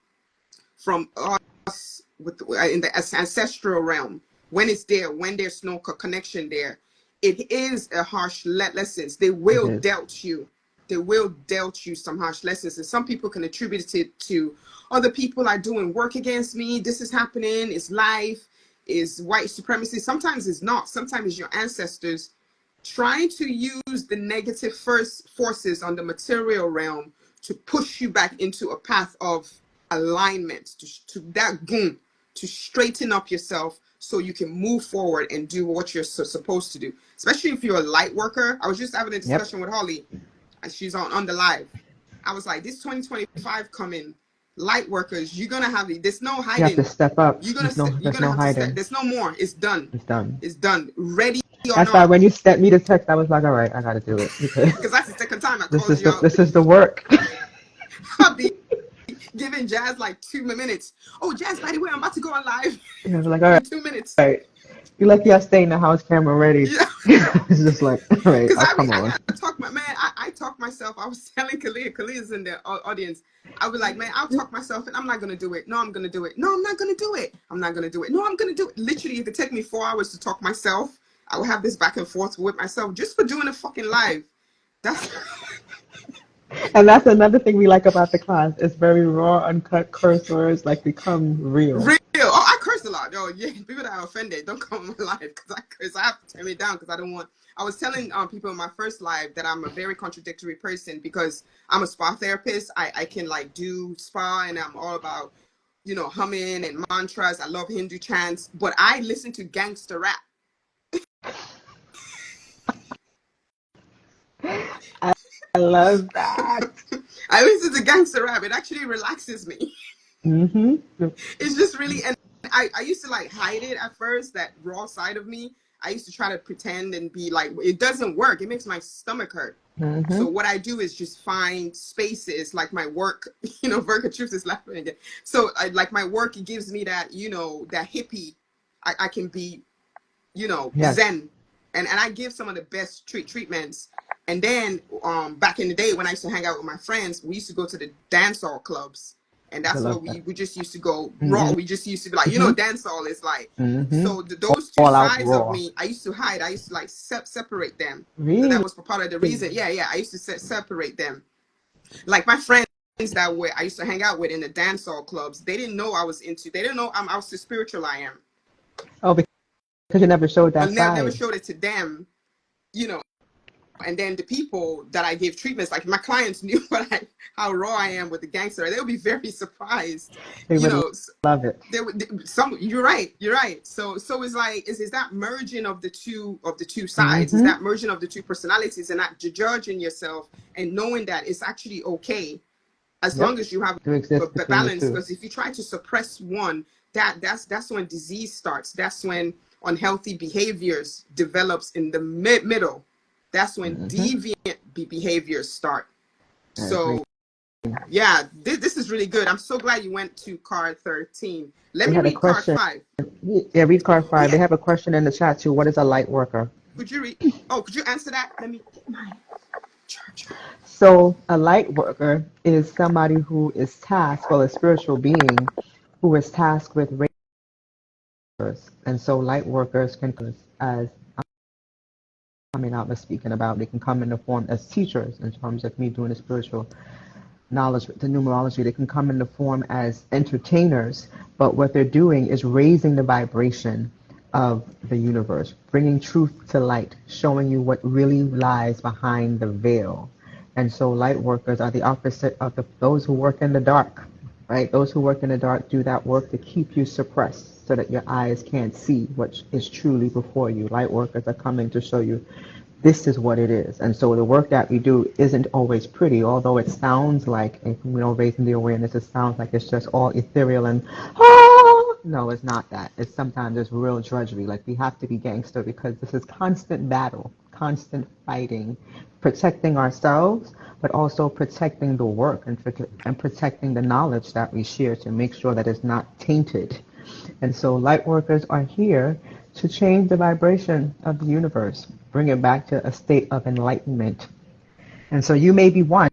from with in the ancestral realm, when it's there, when there's no connection there, it is a harsh lessons. it is. They will dealt you some harsh lessons, and some people can attribute it to other people are doing work against me. This is happening. It's life. Is white supremacy. Sometimes it's not. Sometimes it's your ancestors trying to use the negative first forces on the material realm to push you back into a path of alignment, to that goon, to straighten up yourself so you can move forward and do what you're supposed to do. Especially if you're a light worker. I was just having a Yep. discussion with Holly, and she's on the live. I was like, this 2025 coming, light workers, you're gonna have there's no You have to hiding. step up. You're gonna you're There's gonna no have to step. hiding. There's no more. It's done. It's done. It's done. Ready or That's why not. when you sent me the text, I was like, all right, I gotta do it because Because that's the second time I this called is you the out. this is the work. I'll be giving Jazz like 2 minutes. Oh, Jazz, by the way, I'm about to go on live And I was like, all in 2 minutes. right. You're lucky I stay in the house camera ready. Yeah. It's just like, all right, Because I'll come I on. gotta talk my man. I talk myself. I was telling Kalia's in the audience. I was like, man, I'll talk myself, and I'm not gonna do it. No, I'm gonna do it. No, I'm not gonna do it. I'm not gonna do it. No, I'm gonna do it. Literally, it could take me 4 hours to talk myself. I will have this back and forth with myself just for doing a fucking live. That's And that's another thing we like about the class. It's very raw, uncut curse words, like become real. real. Oh, I curse a lot. Oh, yeah. People that are offended, don't come on my live because I curse. I have to turn it down because I don't want. I was telling people in my first live that I'm a very contradictory person because I'm a spa therapist. I can like do spa and I'm all about, humming and mantras. I love Hindu chants, but I listen to gangster rap. I love that. I listen to gangster rap. It actually relaxes me. Mm-hmm. It's just really, and I used to like hide it at first, that raw side of me. I used to try to pretend and be like, it doesn't work. It makes my stomach hurt. Mm-hmm. So what I do is just find spaces like my work, Virgo Truth is laughing again. So like my work, it gives me that, that hippie, I can be, Yes. zen. And I give some of the best treatments. And then back in the day when I used to hang out with my friends, we used to go to the dance hall clubs. And I that's where love that. we just used to go raw. Mm-hmm. We just used to be like, Mm-hmm. dance hall is like. Mm-hmm. So those two All out sides of raw. me, I used to hide. I used to like separate them. So that Really? was part of the reason. Yeah, yeah. I used to separate them. Like my friends that were I used to hang out with in the dance hall clubs, they didn't know I was into. They didn't know I was the spiritual I am. Oh, because you never showed I that never side. showed it to them, you know. And then the people that I gave treatments, like my clients knew how raw I am with the gangster. They would be very surprised, They you would know. love it. You're right. You're right. So it's like is that merging of the two sides? Is Mm-hmm. that merging of the two personalities and not judging yourself and knowing that it's actually okay as long Yep. as you have To exist a between the balance. two. Because if you try to suppress one, that's when disease starts. That's when unhealthy behaviors develops in the middle. That's when Mm-hmm. deviant behaviors start. I agree. So yeah, this is really good. I'm so glad you went to card 13. Let They me had a read card question. 5. Yeah, read card Oh five. They yeah, have a question in the chat too. What is a light worker? could you read? Oh, could you answer that? Let me get my charger. So a light worker is somebody who is tasked, well, a spiritual being who is tasked with raising. And so light workers can come as coming out and speaking about. They can come in the form as teachers in terms of me doing the spiritual knowledge, the numerology. They can come in the form as entertainers, but what they're doing is raising the vibration of the universe, bringing truth to light, showing you what really lies behind the veil. And so light workers are the opposite of those who work in the dark, right? Those who work in the dark do that work to keep you suppressed so that your eyes can't see what is truly before you. Light workers are coming to show you this is what it is. And so the work that we do isn't always pretty, although it sounds like, raising the awareness, it sounds like it's just all ethereal and, no, it's not that. It's sometimes it's real drudgery. Like we have to be gangster because this is constant battle, constant fighting, protecting ourselves, but also protecting the work and protecting the knowledge that we share to make sure that it's not tainted. And so light workers are here to change the vibration of the universe, bring it back to a state of enlightenment. And so you may be one.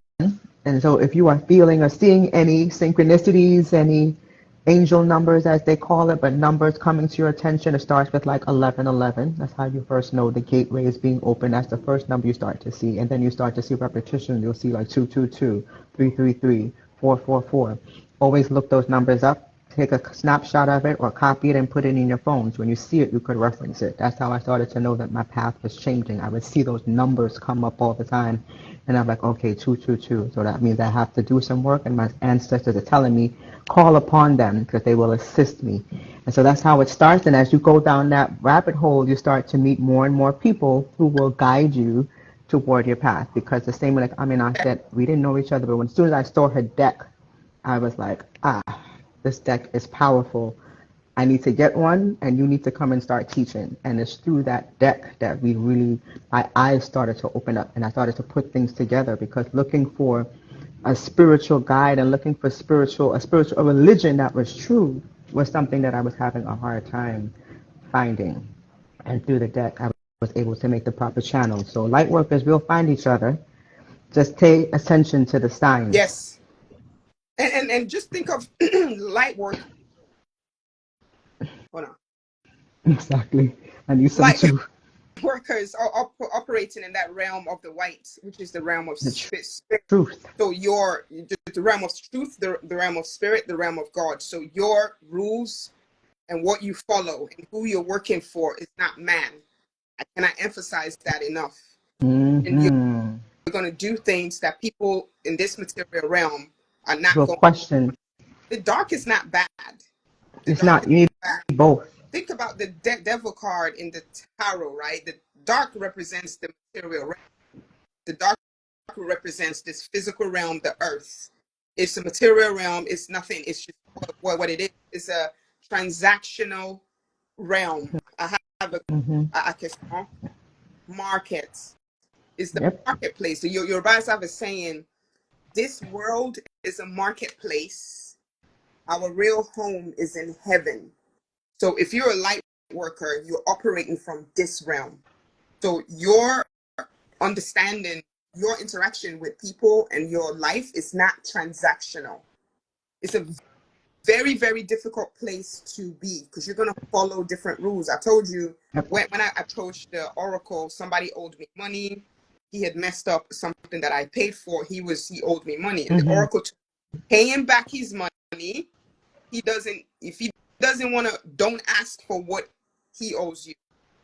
And so if you are feeling or seeing any synchronicities, any angel numbers as they call it, but numbers coming to your attention, it starts with like 1111. That's how you first know the gateway is being opened. That's the first number you start to see. And then you start to see repetition. You'll see like 222, 333, 444. Always look those numbers up. Take a snapshot of it or copy it and put it in your phones. When you see it, you could reference it. That's how I started to know that my path was changing. I would see those numbers come up all the time. And I'm like, okay, 222. So that means I have to do some work. And my ancestors are telling me, call upon them because they will assist me. And so that's how it starts. And as you go down that rabbit hole, you start to meet more and more people who will guide you toward your path. Because the same way, like I said, we didn't know each other, but as soon as I saw her deck, I was like, this deck is powerful. I need to get one, and you need to come and start teaching. And it's through that deck that my eyes started to open up, and I started to put things together because looking for a spiritual guide and looking for a religion that was true was something that I was having a hard time finding. And through the deck, I was able to make the proper channels. So light workers will find each other. Just pay attention to the signs. Yes. And just think of light work. Hold on. Exactly. I need some Light too. workers are operating in that realm of the white, which is the realm of The spirit. truth. So the realm of truth, the realm of spirit, the realm of God. So your rules and what you follow and who you're working for is not man. I cannot emphasize that enough. And you're Mm-hmm. going to do things that people in this material realm are not Will going. question. The dark is not bad. The It's dark not. is You need not bad. both. Think about the devil card in the tarot, right? The dark represents the material realm. The dark represents this physical realm, the earth. It's a material realm. It's nothing. It's just what it is. It's a transactional realm. I have Mm-hmm. a question. Market is the Yep. marketplace. So your advisor is saying this world is a marketplace. Our real home is in heaven. So if you're a light worker, you're operating from this realm. So your understanding, your interaction with people and your life is not transactional. It's a very, very difficult place to be because you're going to follow different rules. I told you Yep. when I approached the Oracle, somebody owed me money. He had messed up something that I paid for. He owed me money. And the Mm-hmm. Oracle pay him back his money. If he doesn't want to, don't ask for what he owes you.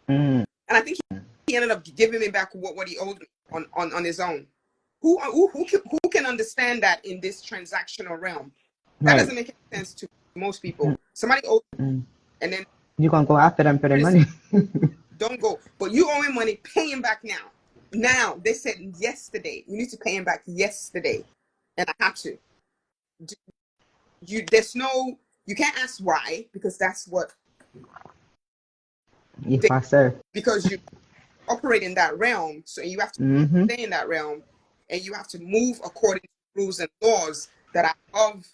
Mm. And I think he ended up giving me back what he owed me on his own. Who can understand that in this transactional realm? That Right. doesn't make any sense to most people. Somebody owes, Mm. and then You're gonna go after them for their money. don't go. But you owe him money, pay him back now. Now they said yesterday you need to pay him back yesterday, and I have to. You can't ask why because that's what If they, I serve. because you operate in that realm, so you have to Mm-hmm. stay in that realm, and you have to move according to rules and laws that are of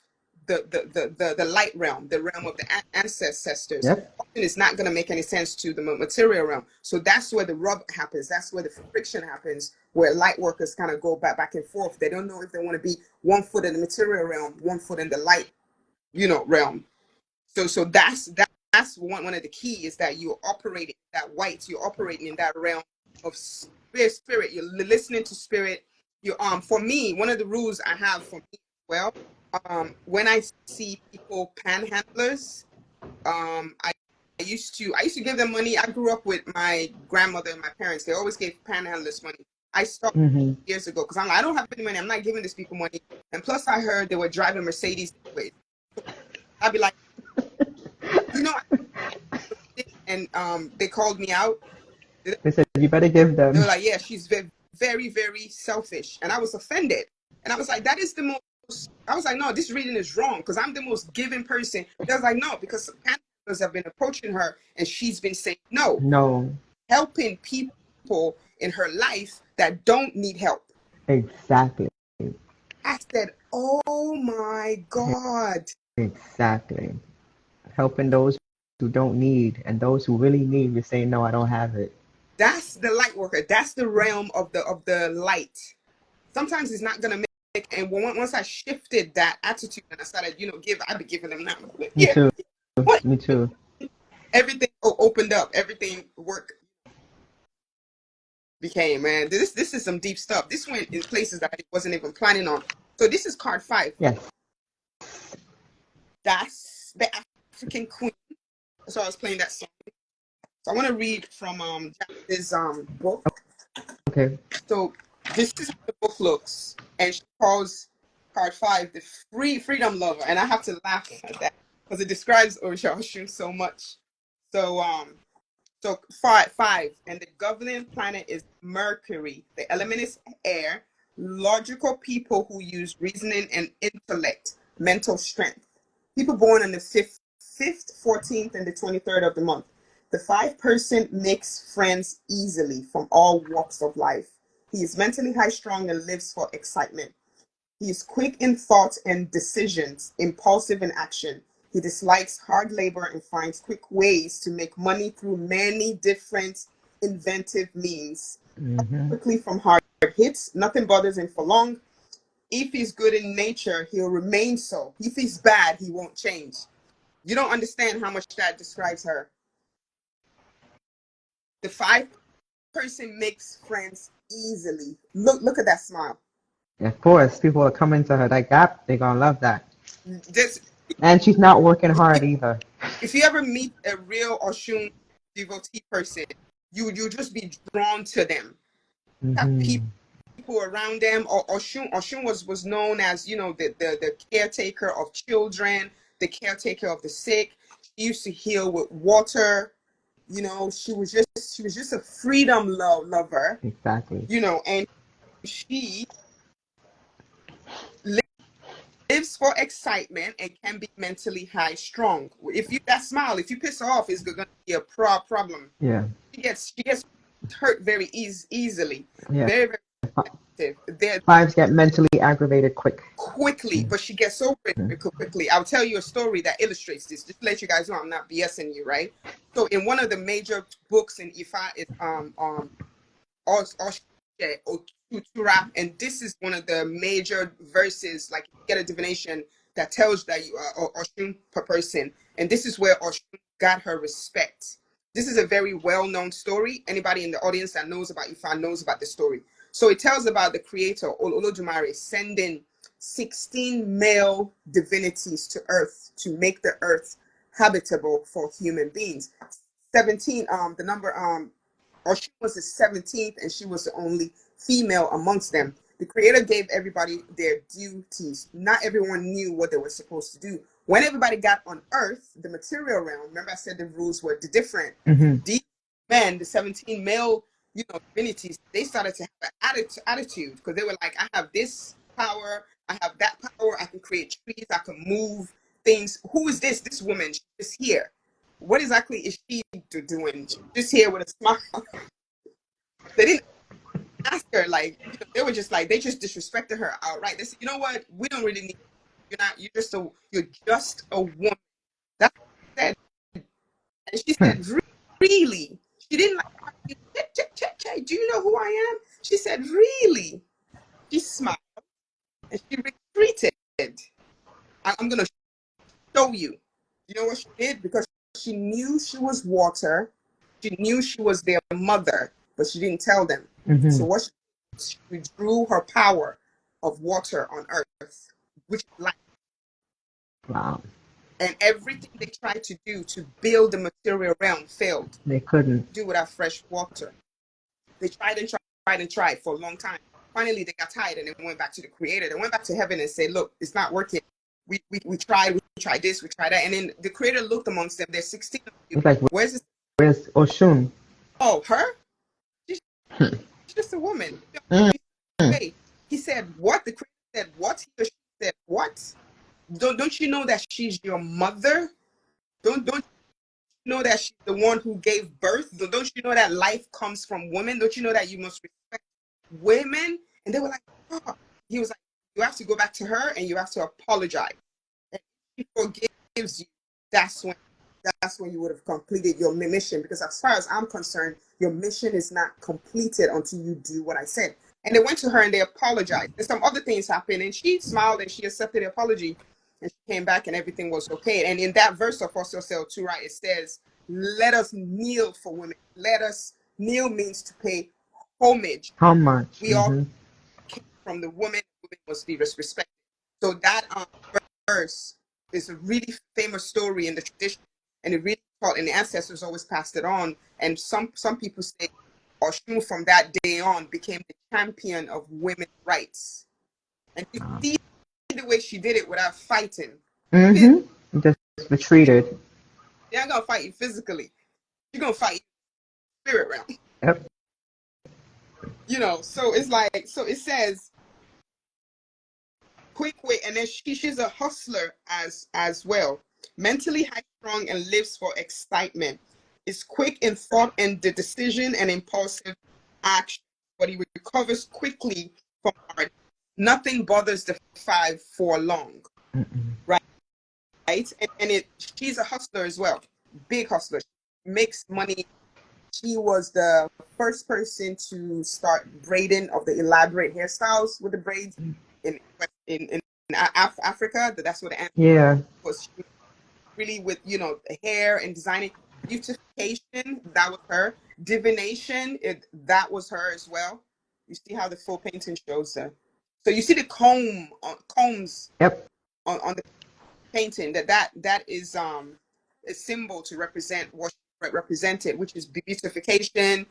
the light realm, the realm of the ancestors. Yep. It's not going to make any sense to the material realm. So that's where the rub happens. That's where the friction happens, where light workers kind of go back and forth. They don't know if they want to be 1 foot in the material realm, 1 foot in the light, realm. So that's one of the key is that you're operating that white, you're operating in that realm of spirit. You're listening to spirit. You for me, one of the rules I have for me as well, when I see people panhandlers, I used to give them money. I grew up with my grandmother and my parents. They always gave panhandlers money. I stopped Mm-hmm. years ago because I'm like, I don't have any money. I'm not giving these people money. And plus, I heard they were driving Mercedes anyways. I'd be like, you know, and they called me out. They said you better give They them. were like, yeah, she's very, very, very selfish. And I was offended. And I was like, that is the most, I was like, no, this reading is wrong because I'm the most giving person. They was like, no, because some counselors have been approaching her and she's been saying no, No, helping people in her life that don't need help. exactly, I said, oh my God. exactly. Helping those who don't need, and those who really need, we say, no, I don't have it. That's the light worker. That's the realm of the light. Sometimes it's not gonna make. And once I shifted that attitude and I started, I'd be giving them now. Me Yeah, too. what? Me too. Everything opened up. Everything work became. Man, this is some deep stuff. This went in places that I wasn't even planning on. So this is card 5. Yes. That's the African Queen. So I was playing that song. So I want to read from Janice's book. Okay. So this is how the book looks, and she calls card 5 the freedom lover, and I have to laugh at that because it describes Oshun so much. So five, and the governing planet is Mercury. The element is air. Logical people who use reasoning and intellect, mental strength. People born on the 5th, 14th, and the 23rd of the month. The 5 person makes friends easily from all walks of life. He is mentally high strung and lives for excitement. He is quick in thought and decisions, impulsive in action. He dislikes hard labor and finds quick ways to make money through many different inventive means. Mm-hmm. Quickly from hard hits, nothing bothers him for long. If he's good in nature, he'll remain so. If he's bad, he won't change. You don't understand how much that describes her. The 5 person makes friends easily. Look at that smile. Of course, people are coming to her like that. They're gonna love that. This And she's not working hard either. if you ever meet a real Oshun devotee person, you just be drawn to them. Have Mm-hmm. people around them. Or Oshun was known as the caretaker of children, the caretaker of the sick. She used to heal with water. She was just a freedom lover. Exactly. And she lives for excitement and can be mentally high strong. If you that smile, if you piss her off, it's going to be a problem. Yeah. She gets hurt very easily, Yeah. very very sensitive. They're Fives get mentally aggravated quick. quickly, but she gets over it very quickly. I'll tell you a story that illustrates this. Just to let you guys know, I'm not BSing you, right? So in one of the major books in Ifa is Otutura, and this is one of the major verses. Like you get a divination that tells that you are Oshun per person, and this is where Oshun got her respect. This is a very well-known story. Anybody in the audience that knows about Ifa knows about the story. So it tells about the creator Olodumare sending 16 male divinities to Earth to make the Earth habitable for human beings. 17, the number or she was the 17th and she was the only female amongst them. The creator gave everybody their duties. Not everyone knew what they were supposed to do. When everybody got on Earth, the material realm, remember I said the rules were different. Mm-hmm. These men, the 17 male, divinities, they started to have an attitude because they were like, I have this power, I have that power, I can create trees, I can move things. Who is this woman? She's just here. What exactly is she doing? She's just here with a smile. They didn't ask her, like, they were just like, they just disrespected her outright. They said, you know what? We don't really need you. You're just a woman. That's what she said. And she said, really? She didn't like argue. Do you know who I am? She said, really? She smiled and she retreated. I'm gonna show you. You know what she did? Because she knew she was water. She knew she was their mother, but she didn't tell them. Mm-hmm. So what she withdrew her power of water on earth, which is life. Wow. And everything they tried to do to build the material realm failed. They couldn't. Do without fresh water. They tried and tried and tried for a long time. Finally, they got tired and they went back to the creator. They went back to heaven and said, look, it's not working. We tried this, we tried that. And then the creator looked amongst them. There's 16 of you. It's like, Where's this? where's Oshun? Oh, her? She's just a woman. Mm. Hey, he said what? The creator said what? He or she said what? Don't you know that she's your mother? Don't you know that she's the one who gave birth? Don't you know that life comes from women? Don't you know that you must respect women? And they were like, oh. He was like, you have to go back to her and you have to apologize. And if she forgives you, that's when that's when you would have completed your mission. Because as far as I'm concerned, your mission is not completed until you do what I said. And they went to her and they apologized. And some other things happened, and she smiled and she accepted the apology, and she came back and everything was okay. And in that verse of also Sale 2, right, it says, "Let us kneel for women. Let us kneel means to pay homage. How much? We all Mm-hmm. came from the woman. Women must be respected." So that verse is a really famous story in the tradition, and it really taught, and the ancestors always passed it on. And some people say Oshun from that day on became the champion of women's rights. And you see the way she did it without fighting. Mm-hmm. Just retreated. They're not gonna fight you physically. You're gonna fight your spirit realm. Yep. So it's like, so it says quick wit, and then she's a hustler as well. Mentally high strung and lives for excitement. Is quick in thought and the decision and impulsive action, but he recovers quickly from hard. Nothing bothers the five for long, Mm-mm. right? And she's a hustler as well, big hustler. She makes money. She was the first person to start braiding of the elaborate hairstyles with the braids in in Africa. That's what the answer Yeah. was. She was really with the hair and designing. Beautification, that was her. Divination, that was her as well. You see how the full painting shows that. So you see the combs Yep. on the painting, that is a symbol to represent what she represented, which is beautification.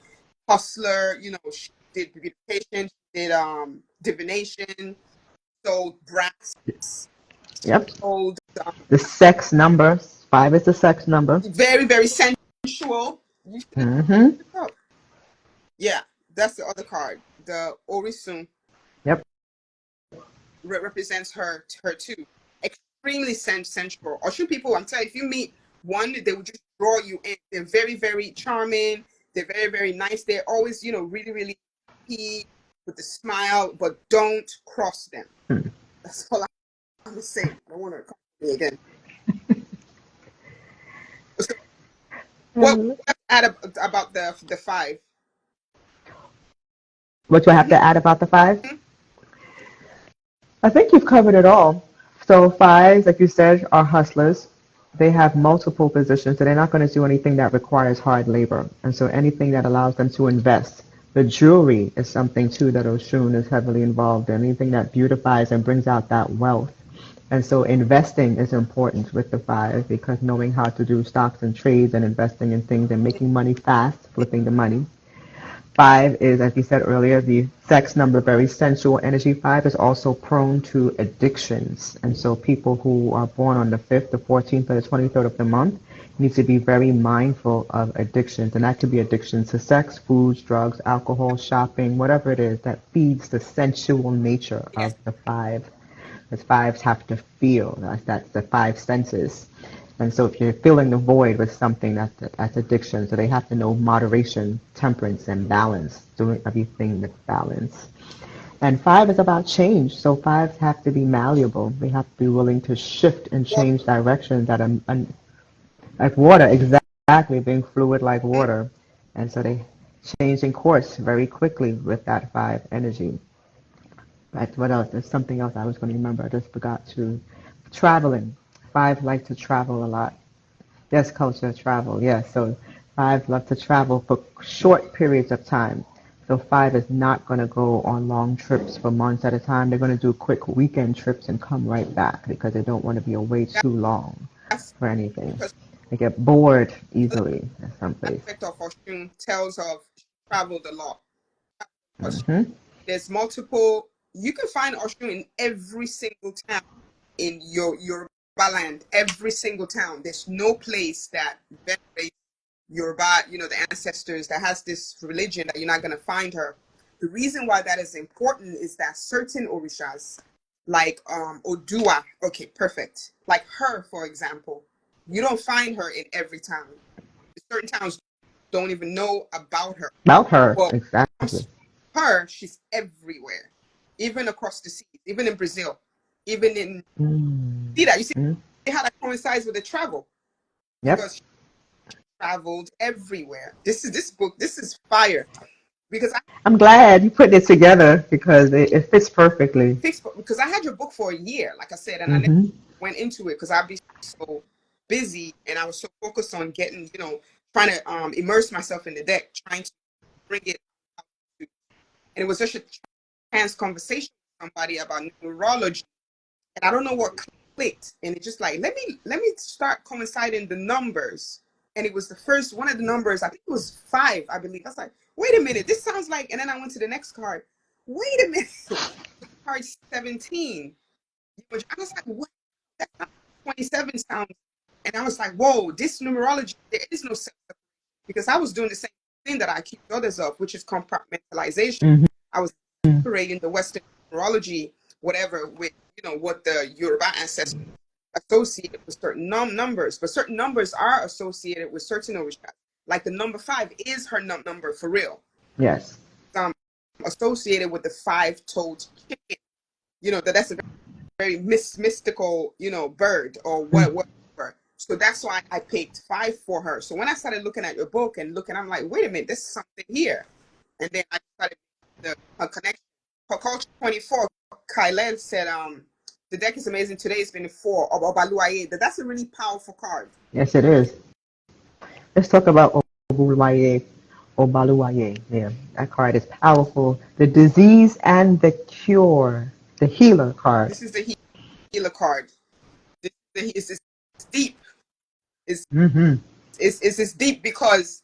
Hustler, she did beautification, she did divination, sold brass, Yep. sold The sex number. 5 is the sex number. very, very sensual. You should Mm-hmm. look up. Yeah, that's the other card. The Orisun Yep. represents her too. Extremely sensual. Oshun people, I'm telling you, if you meet one, they will just draw you in. They're very, very charming. They're very, very nice. They're always, really, really happy with the smile, but don't cross them. Hmm. That's all I'm gonna say. I don't want to come to me again. So what Mm. add about the five? What do I have Mm-hmm. to add about the 5? I think you've covered it all. So 5s, like you said, are hustlers. They have multiple positions, so they're not going to do anything that requires hard labor. And so anything that allows them to invest. The jewelry is something too that Oshun is heavily involved in. Anything that beautifies and brings out that wealth. And so investing is important with the 5 because knowing how to do stocks and trades and investing in things and making money fast, flipping the money. 5 is, as you said earlier, the sex number, very sensual energy. 5 is also prone to addictions. And so people who are born on the 5th, the 14th, or the 23rd of the month need to be very mindful of addictions. And that could be addictions to sex, foods, drugs, alcohol, shopping, whatever it is that feeds the sensual nature Yes. of the 5. Because 5s have to feel. That's the 5 senses. And so if you're filling the void with something, that's addiction. So they have to know moderation, temperance, and balance, doing everything with balance. And 5 is about change. So 5s have to be malleable. They have to be willing to shift and What? change directions like water, exactly, being fluid like Mm-hmm. water. And so they change in course very quickly with that 5 energy. Right, what else? There's something else I was going to remember. I just forgot to. Traveling. 5 like to travel a lot. Yes, culture, travel. Yes, so 5 love to travel for short periods of time. So 5 is not going to go on long trips for months at a time. They're going to do quick weekend trips and come right back because they don't want to be away too long That's for anything. because They get bored easily at some place. aspect of Oshun tells of traveled a lot. Hmm. There's multiple. You can find Oshun in every single town in your Yoruba land. Every single town. There's no place that venerates. Yoruba, the ancestors that has this religion that you're not going to find her. The reason why that is important is that certain orishas, like Odua, okay, perfect. Like her, for example, you don't find her in every town. Certain towns don't even know about her. About her, Well, exactly. her, she's everywhere, even across the seas, even in Brazil, even in Mm. see that you see Mm. how that coincides with the travel Yep. because she traveled everywhere. This book. This is fire because I I'm glad you put it together because it fits perfectly. fixed because I had your book for a year, like I said, and I never Hmm. went into it because I'd be so busy and I was so focused on getting, trying to immerse myself in the deck, trying to bring it out to, and it was just a trans conversation with somebody about neurology, and I don't know what clicked, and it just like let me start coinciding the numbers, and it was the first one of the numbers. I think it was 5, I believe. I was like, wait a minute, this sounds like, and then I went to the next card. Wait a minute, card 17. I was like, what? That 27 sounds, and I was like, whoa, this numerology, there is no sense because I was doing the same thing that I accused others of, which is compartmentalization. Hmm. I was separating the Western numerology, whatever, with what the Yoruba ancestors associated with certain numbers, but certain numbers are associated with certain orishas. Like the number 5 is her number for real. Yes. Um, associated with the 5-toed chicken. That's a very mystical, bird or Mm. whatever. So that's why I picked 5 for her. So when I started looking at your book and looking, I'm like, wait a minute, there's something here. And then I started a connection. For Culture 24, Kyled said, the deck is amazing. Today has been 4 of Obaluaye. That's a really powerful card. Yes, it is. Let's talk about Obuluwaye, Obaluwaye. Yeah, that card is powerful. The disease and the cure, the healer card. This is the healer card. It's deep. It's, Mm-hmm. it's deep because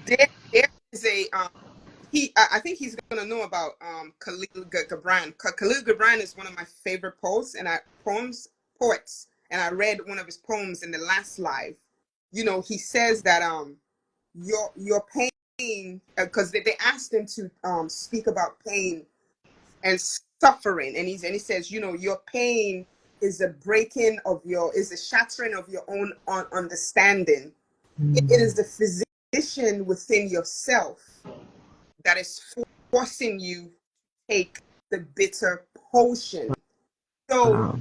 there is a I think he's gonna know about Khalil Gibran. Khalil Gibran is one of my favorite poets, and I read one of his poems in the last live. He says that your pain, because they asked him to speak about pain and suffering, and he says, your pain is a breaking of is a shattering of your own understanding. It Mm. is the physician within yourself that is forcing you to take the bitter potion. So Wow.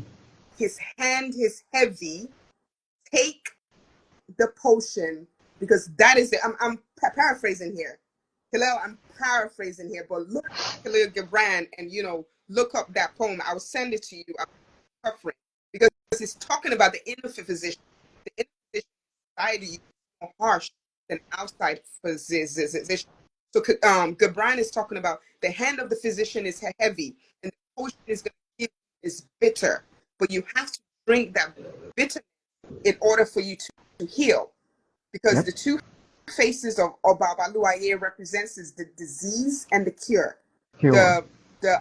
his hand is heavy. Take the potion because that is it. I'm paraphrasing here. Hillel, I'm paraphrasing here, but look at Khalil Gibran and look up that poem. I'll send it to you. I'm suffering because it's talking about the inner physician. The inner physician inside you is more harsh than outside physician. So Gibran is talking about the hand of the physician is heavy and the potion is going to give is bitter, but you have to drink that bitter in order for you to heal because Yep. the two faces of Obabaluaye represents is the disease and the cure. Cure. The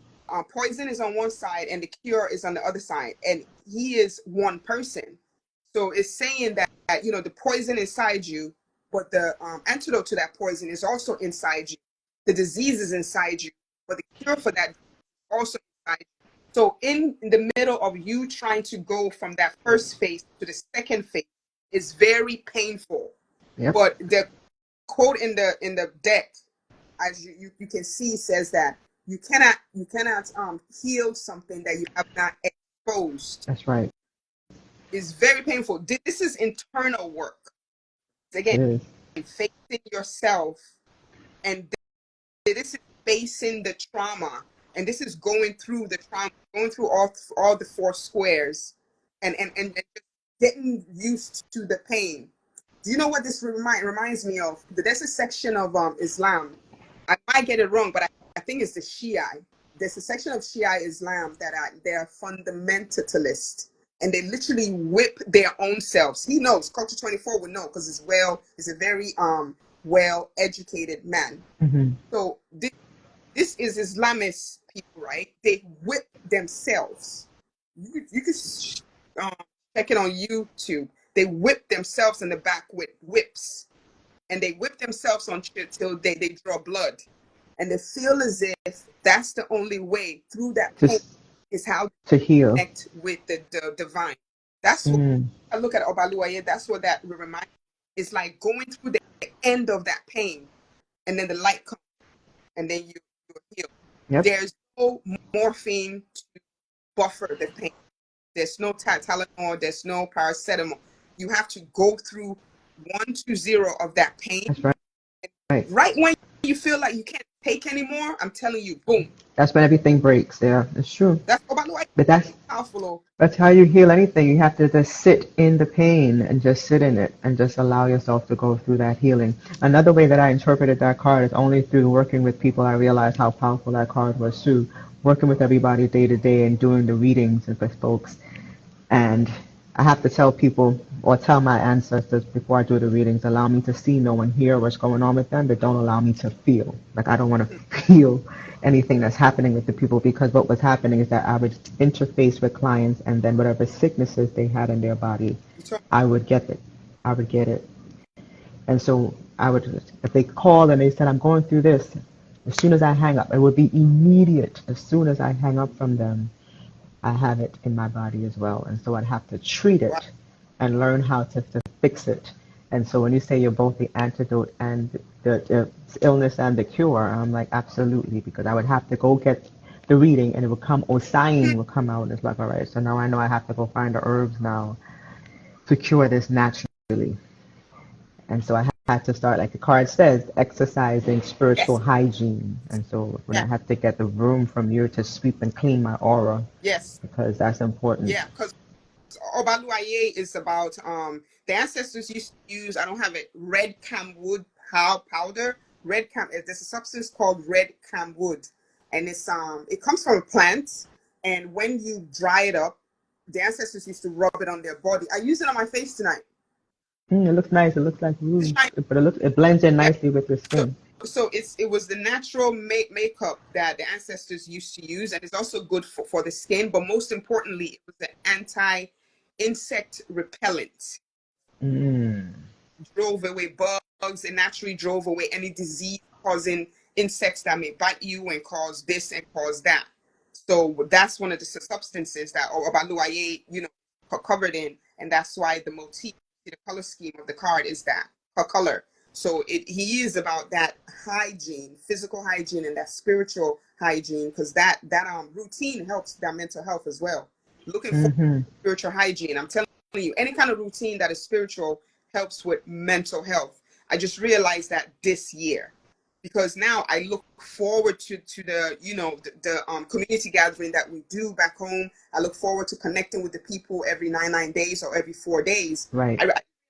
poison is on one side and the cure is on the other side, and he is one person. So it's saying that the poison inside you, but the antidote to that poison is also inside you. The disease is inside you, but the cure for that is also inside you. So in the middle of you trying to go from that first phase to the second phase is very painful. Yep. But the quote in the deck, as you can see, says that you cannot heal something that you have not exposed. That's right. It's very painful. This is internal work. Again, It is. facing yourself, and this is facing the trauma, and this is going through the trauma, going through all the 4 squares, and just getting used to the pain. Do you know what this reminds me of? There's a section of Islam. I might get it wrong, but I think it's the Shia. There's a section of Shia Islam that they're fundamentalist, and they literally whip their own selves. He knows. Culture 24 would know because he's a very well educated man. Mm-hmm. So this is Islamist people, right? They whip themselves. You can check it on YouTube. they whip themselves in the back with whips, and they whip themselves on shit till they draw blood, and they feel as if that's the only way through that pain Just is how they to heal. connect with the divine. That's what Mm, I look at Obaluaye. That's what that reminds me. It's like going through the end of that pain, and then the light comes, and then you're healed. yep, There's no morphine to buffer the pain. There's no Tylenol. There's no paracetamol. You have to go through 1 to 0 of that pain. that's right. Right. Right when you feel like you can't take anymore, I'm telling you, boom. That's when everything breaks. Yeah, it's true. That's Obaluaye. But Powerful. that's how you heal anything. You have to just sit in the pain and just sit in it and just allow yourself to go through that healing. Another way that I interpreted that card is only through working with people I realized how powerful that card was too. Working with everybody day to day and doing the readings with folks. And I have to tell people or tell my ancestors before I do the readings, allow me to see, know, and hear what's going on with them, but don't allow me to feel. Like I don't want to feel anything that's happening with the people because what was happening is that I would interface with clients and then whatever sicknesses they had in their body, I would get it. I would get it. And so I would, if they called and they said, I'm going through this, as soon as I hang up, it would be immediate. As soon as I hang up from them, I have it in my body as well. And so I'd have to treat Wow. it and learn how to fix it. And so when you say you're both the antidote and the illness and the cure, I'm like, absolutely, because I would have to go get the reading and it would come, Osun would come out and it's like, all right, so now I know I have to go find the herbs now to cure this naturally. And so I had to start, like the card says, exercising spiritual Yes. hygiene. And so when Yeah. I had to get the room from you to sweep and clean my aura, Yes. because that's important. Yeah. Because Obaluaye is about the ancestors used to use, I don't have it, red camwood powder. Red cam there's a substance called red camwood. And it comes from a plant. And when you dry it up, the ancestors used to rub it on their body. I use it on my face tonight. It looks nice. It looks like It's rouge, shiny. but it blends in Yeah. nicely with your So skin. it was the natural makeup that the ancestors used to use, and it's also good for the skin. But most importantly, it was an anti-insect repellent. Mm. Drove away bugs. It naturally drove away any disease causing insects that may bite you and cause this and cause that. So that's one of the substances that Obaluaye, covered in, and that's why the motif, the color scheme of the card is that color. So he is about that hygiene, physical hygiene, and that spiritual hygiene, because that routine helps that mental health as well. Looking for Mm-hmm. spiritual hygiene. I'm telling you, any kind of routine that is spiritual helps with mental health. I just realized that this year because now I look forward to the the community gathering that we do back home. I look forward to connecting with the people every 9 days or every 4 days. Right. I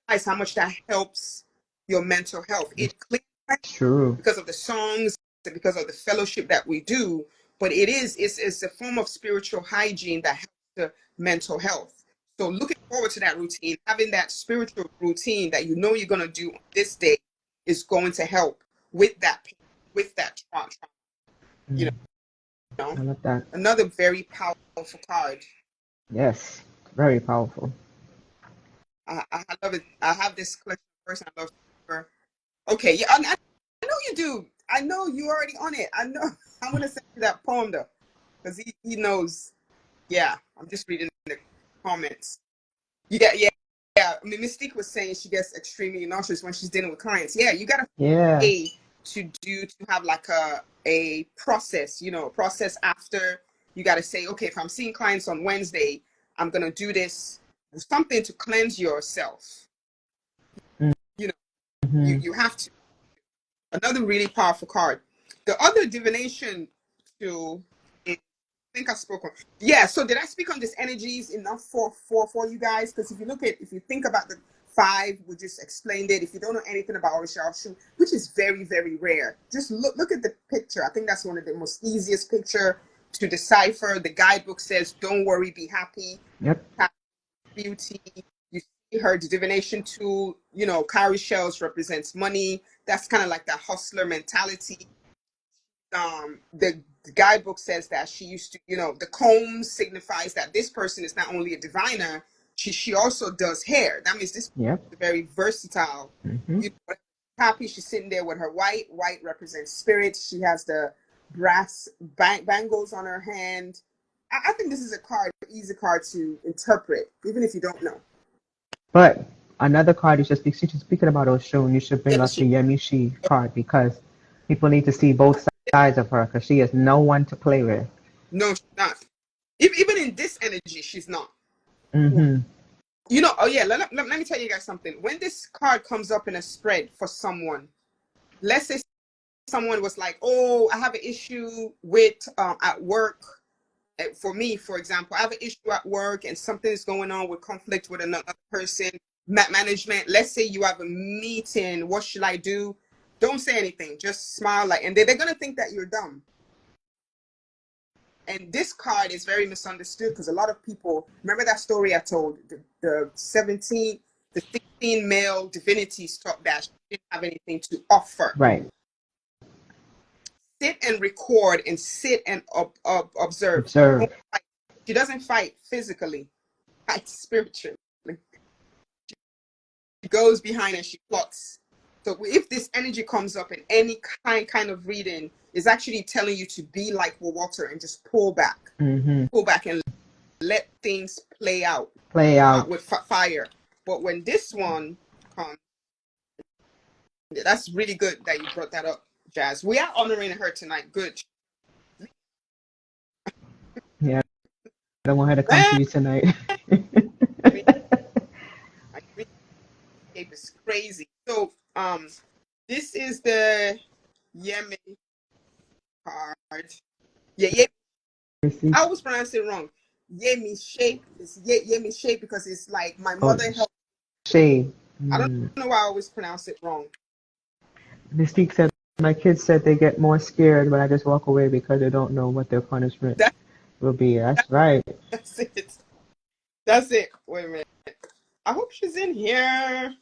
realize how much that helps your mental health. It's It clears true. because of the songs, because of the fellowship that we do, but it's a form of spiritual hygiene that helps the mental health. So looking forward to that routine, having that spiritual routine that you know you're going to do on this day is going to help with that pain, with that trauma, you Mm. know. I love that. Another very powerful card. Yes. Very powerful. I love it. I have this collection first. I love her. Okay, yeah, I know you do. I know you already on it. I know. I'm gonna send you that poem though, because he knows. Yeah, I'm just reading the comments. Yeah, yeah, yeah. I mean, Mystique was saying she gets extremely nauseous when she's dealing with clients. Yeah, you gotta Yeah. pay to have like a process. A process after you gotta say, okay, if I'm seeing clients on Wednesday, I'm gonna do this something to cleanse yourself. You know, you Mm-hmm. you have to. Another really powerful card. The other divination tool is, I think I spoke on. Yeah, so did I speak on this energies enough for you guys? Because if you think about the five, we just explained it. If you don't know anything about Orisha, which is very, very rare, just look at the picture. I think that's one of the most easiest picture to decipher. The guidebook says, don't worry, be happy, Yep. beauty. You see her divination tool, cowrie shells represents money. That's kind of like that hustler mentality. The guidebook says that she used to, the comb signifies that this person is not only a diviner, she also does hair. That means this Yep. is very versatile. Mm-hmm. You know, happy she's sitting there with her white. White represents spirit. She has the brass bangles on her hand. I think this is a card, easy card to interpret, even if you don't know. But another card you should speak. Since you're speaking about Oshun, you should bring up Yemishi. the Yemishi card because people need to see both sides of her because she is no one to play with. No, she's not. Even in this energy, she's not. Mm-hmm. You know, oh yeah, let me tell you guys something. When this card comes up in a spread for someone, let's say someone was like, oh, I have an issue with at work. For me, for example, I have an issue at work and something is going on with conflict with another person, management. Let's say you have a meeting. What should I do? Don't say anything. Just smile, like, and they're going to think that you're dumb. And this card is very misunderstood because a lot of people remember that story I told, the 16 male divinities thought that she didn't have anything to offer. Right. Sit and record and sit and observe. Observe. She doesn't fight physically, fights spiritually. She goes behind and she plots. So if this energy comes up in any kind of reading, is actually telling you to be like water and just pull back. Mm-hmm. Pull back and let things play out. Play out. With fire. But when this one comes, that's really good that you brought that up, Jazz. We are honoring her tonight. Good. Yeah. I don't want her to come to you tonight. It's crazy. So this is the Yemen card. Yeah, I always pronounce it wrong. Yemi shape. It's Yemi shape because it's like my Oh, mother helped. shade. I don't know why I always pronounce it wrong. Mystique said, my kids said they get more scared when I just walk away because they don't know what their punishment That, will be. That's right. that's it. That's it. Wait a minute. I hope she's in here.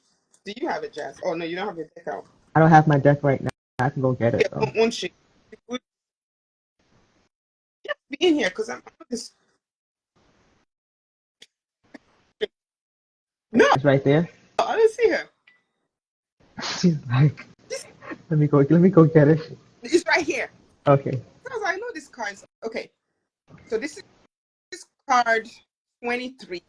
Do you have it, Jazz? Oh no, you don't have your deck out. I don't have my deck right now. I can go get it though. Won't she? Be in here because I'm just. No, It's right there. I didn't see her. She's like, let me go get it. It's right here. Okay. I know this card's okay. So this card 23.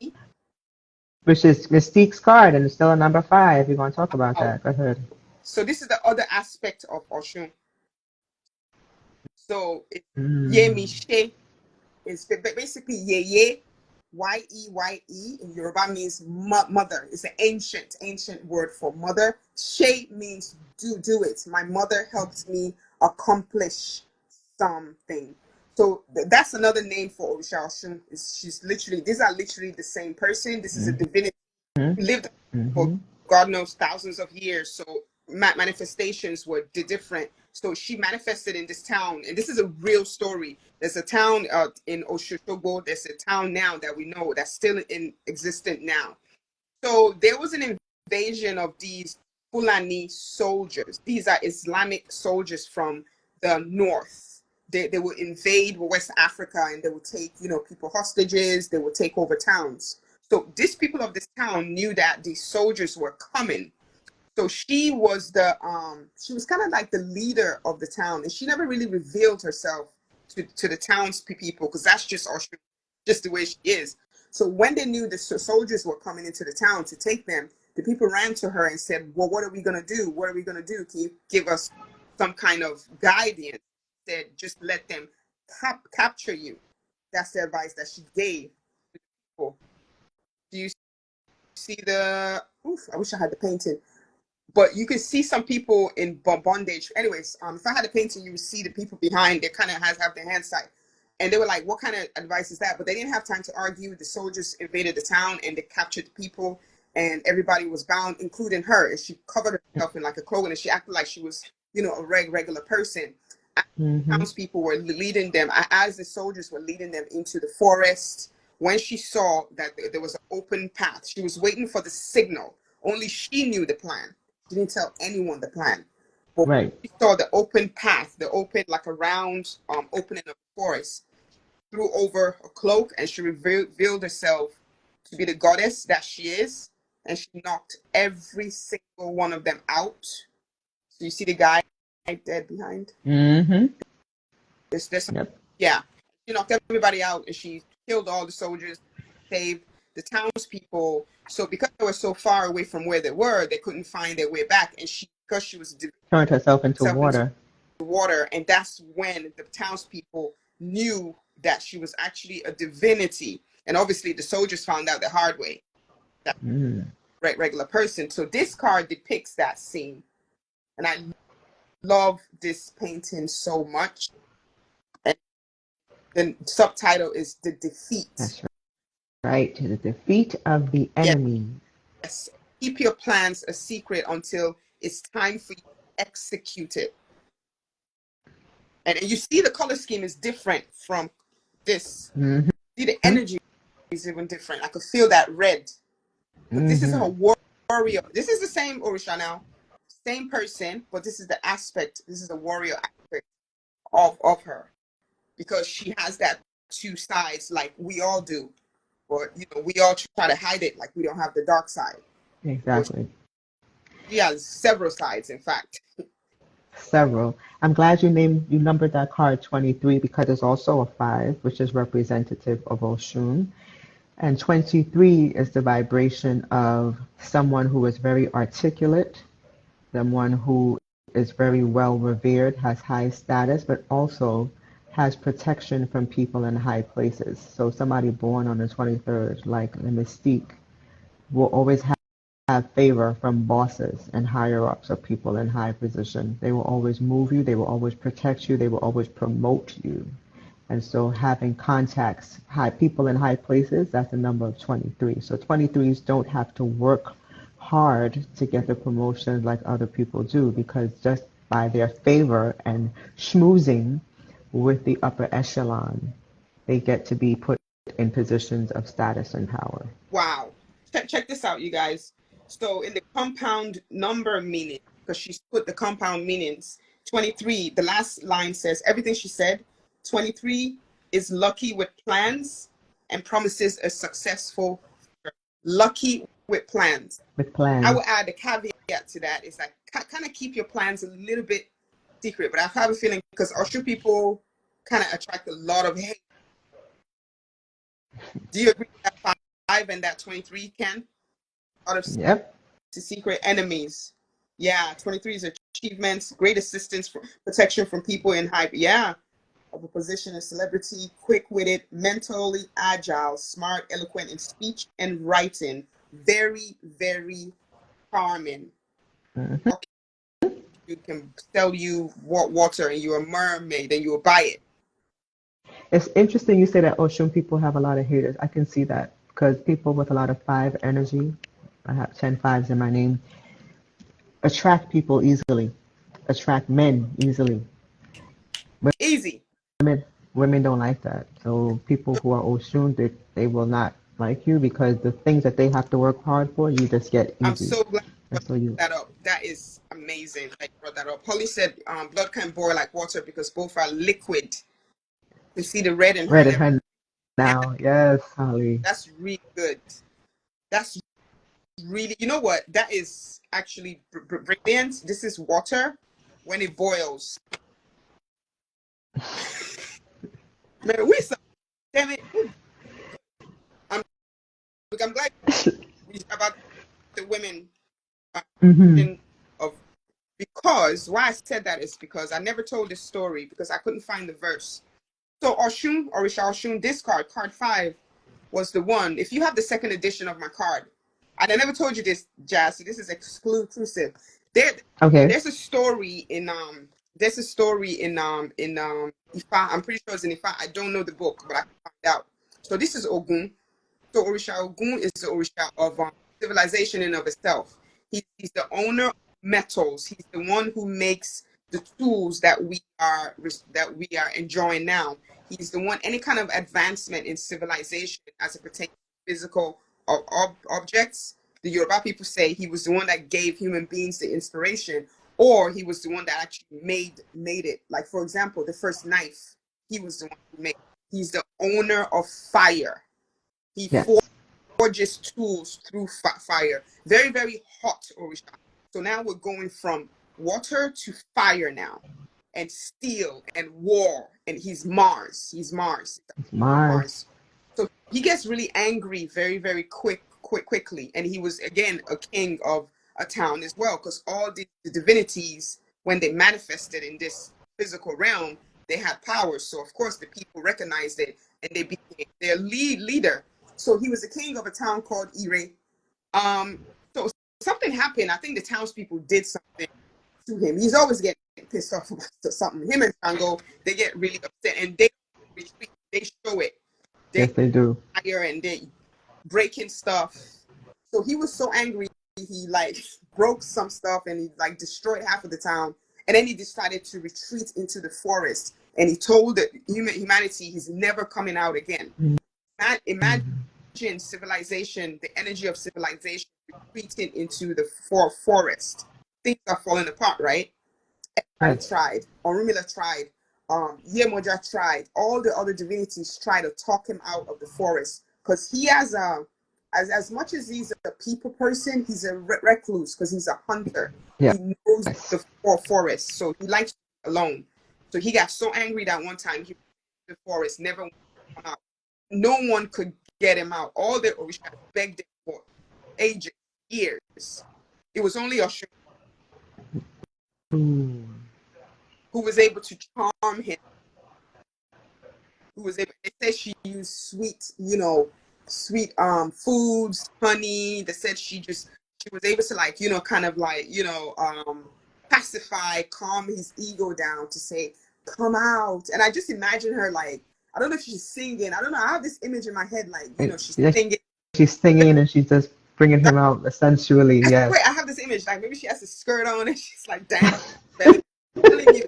Which is Mystique's card, and it's still a number 5. We're going to talk about that. Go ahead. So this is the other aspect of Osun. So it's Yemishe. It's basically Yeye, Yeye in Yoruba means mother. It's an ancient word for mother. She means do it. My mother helped me accomplish something. So that's another name for Orisha Osun. These are literally the same person. This is a divinity who lived for God knows thousands of years. So manifestations were different. So she manifested in this town, and this is a real story. There's a town in Oshogbo. There's a town now that we know that's still in existence now. So there was an invasion of these Fulani soldiers. These are Islamic soldiers from the north. They would invade West Africa and they would take, people hostages. They would take over towns. So these people of this town knew that these soldiers were coming. So she was kind of like the leader of the town, and she never really revealed herself to the townspeople because that's just the way she is. So when they knew the soldiers were coming into the town to take them, the people ran to her and said, "Well, what are we gonna do? What are we gonna do? Can you give us some kind of guidance?" She said, "Just let them capture you." That's the advice that she gave people. Do you see the? Oof! I wish I had the painting. But you can see some people in bondage. Anyways, if I had a painting, you would see the people behind. They kind of have their hands tied, and they were like, "What kind of advice is that?" But they didn't have time to argue. The soldiers invaded the town and they captured the people, and everybody was bound, including her. And she covered herself in like a cloak, and she acted like she was, a regular person. Townspeople were leading them as the soldiers were leading them into the forest. When she saw that there was an open path, she was waiting for the signal. Only she knew the plan. She didn't tell anyone the plan. But Right. she saw the open path, like a round opening of the forest, threw over a cloak and she revealed herself to be the goddess that she is, and she knocked every single one of them out. So you see the guy dead behind. Mm-hmm. This, Yep. yeah. She knocked everybody out, and she killed all the soldiers, saved the townspeople. So because they were so far away from where they were, they couldn't find their way back. And because she was Turned herself into herself into water. water, and that's when the townspeople knew that she was actually a divinity. And obviously, the soldiers found out the hard way that Mm. regular person. So this card depicts that scene, and I love this painting so much. And the subtitle is "The Defeat." That's right. The defeat of the enemy. Yes, keep your plans a secret until it's time for you to execute it. And you see, the color scheme is different from this. Mm-hmm. See, the energy is even different. I could feel that red. But this is Mm-hmm. a warrior. This is the same Orisha now, same person, but this is the aspect. This is the warrior aspect of her, because she has that two sides, like we all do. But we all try to hide it, like we don't have the dark side. But Exactly. she has several sides, in fact. Several. I'm glad you numbered that card 23 because it's also a 5, which is representative of Oshun. And 23 is the vibration of someone who is very articulate, someone who is very well revered, has high status, but also has protection from people in high places. So somebody born on the 23rd, like the Mystique, will always have favor from bosses and higher ups or people in high position. They will always move you, they will always protect you, they will always promote you. And so having contacts, high people in high places, that's the number of 23. So 23s don't have to work hard to get the promotions like other people do, because just by their favor and schmoozing with the upper echelon, they get to be put in positions of status and power. Wow. Check this out, you guys. So in the compound number meaning, because she's put the compound meanings, 23, the last line says everything she said. 23 is lucky with plans and promises a successful future. Lucky with plans. With I plans. would add a caveat to that is like kind of keep your plans a little bit secret, but I have a feeling because Oshu people kind of attract a lot of hate. Do you agree with that 5 and that 23, Ken? A lot of Yep. secret enemies. Yeah, 23 is achievements, great assistance for protection from people in high, yeah, of a position of celebrity, quick-witted, mentally agile, smart, eloquent in speech and writing, very, very charming. Mm-hmm. You can sell you water and you're a mermaid and you'll buy it. It's interesting you say that Ocean people have a lot of haters. I can see that because people with a lot of 5 energy, I have 10 fives in my name, attract people easily, attract men easily. Easy. Women, women don't like that. So people who are Oshun, they will not like you because the things that they have to work hard for, you just get I'm easy. so glad you And so you brought that up. That is amazing that you brought that up. Holly said blood can boil like water because both are liquid. You see the red in her read and it everything. her Yeah, now. Yes, Holly. that's really good. That's really, you know what? That is actually brilliant. This is water when it boils. Man, we so damn it. I'm I'm glad about the women Hmm. of because why I said that is because I never told this story because I couldn't find the verse. So Oshun, Orisha Oshun, this card 5, was the one. If you have the second edition of my card, and I never told you this, Jazz, so this is exclusive. There, Okay. there's a story in Ifa. I'm pretty sure it's in Ifa. I don't know the book, but I can find out. So this is Ogun. So Orisha Ogun is the Orisha of civilization in of itself. He's the owner of metals. He's the one who makes the tools that we are enjoying now. He's the one. Any kind of advancement in civilization as it pertains to physical objects. The Yoruba people say he was the one that gave human beings the inspiration, or he was the one that actually made it. Like for example, the first knife, he was the one who made. He's the owner of fire. He Yes. gorgeous tools through fire. Very, very hot Orisha. So now we're going from water to fire now, and steel and war. And he's Mars. He's Mars. Mars. Mars. So he gets really angry very, very quickly. And he was again a king of a town as well, because all the divinities, when they manifested in this physical realm, they had powers. So of course the people recognized it and they became their leader. So he was the king of a town called Ire. So something happened. I think the townspeople did something to him. He's always getting pissed off about something. Him and Shango, they get really upset and they retreat. They show it. They Yes, they do. fire and they breaking stuff. So he was so angry, he like broke some stuff and he like destroyed half of the town. And then he decided to retreat into the forest. And he told the humanity he's never coming out again. Imagine civilization, the energy of civilization retreating into the forest. Things are falling apart, right? Everybody Yes. tried. Orunmila tried. Yemoja tried. All the other divinities tried to talk him out of the forest because he has a, as much as he's a people person, he's a recluse because he's a hunter. Yeah. He knows Yes. the forest, so he likes to be alone. So he got so angry that one time he the forest never wanted to come out. No one could get him out. All the Orishas begged him for ages, years. It was only Osun Ooh. who was able to charm him, who was able, they said she used sweet, sweet foods, honey. They said she was able to like, kind of like, pacify, calm his ego down to say, come out. And I just imagine her like, I don't know if she's singing. I don't know. I have this image in my head, like, she's Yeah, singing. she's singing and she's just bringing him out sensually. Yes. Wait, I have this image, like maybe she has a skirt on and she's like dancing belly. I'm telling you,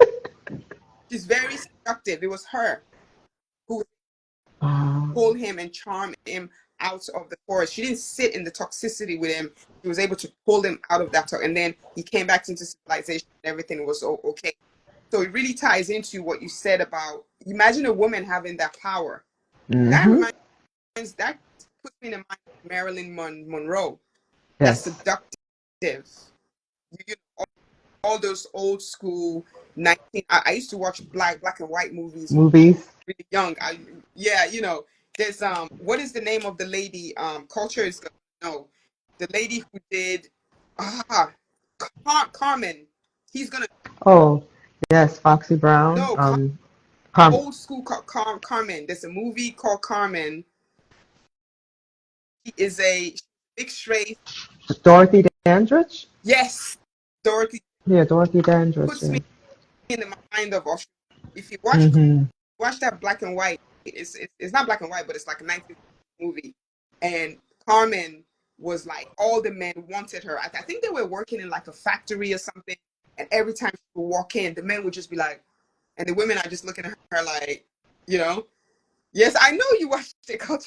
she's very seductive. It was her who pull him and charm him out of the forest. She didn't sit in the toxicity with him. She was able to pull him out of that. And then he came back into civilization and everything was okay. So it really ties into what you said about imagine a woman having that power. That Mm-hmm. reminds that puts me in the mind of Marilyn Monroe. That's Yes. seductive. All those old school 19. I used to watch black and white movies Movies. really young. Yeah, there's what is the name of the lady? Culture is gonna know. The lady who did Carmen. He's gonna Oh, yes. Foxy Brown. know Carm old school Carmen. There's a movie called Carmen. She is a mixed race. Dorothy Dandridge. Yes, Dorothy Yeah, Dorothy Dandridge. puts Yeah. me in the mind of Osh. If you Mm-hmm. watch that black and white, it's not black and white, but it's like a 1950s movie. And Carmen was like all the men wanted her. I think they were working in like a factory or something. And every time she would walk in, the men would just be like, and the women are just looking at her like, yes, I know you watched it, Coach.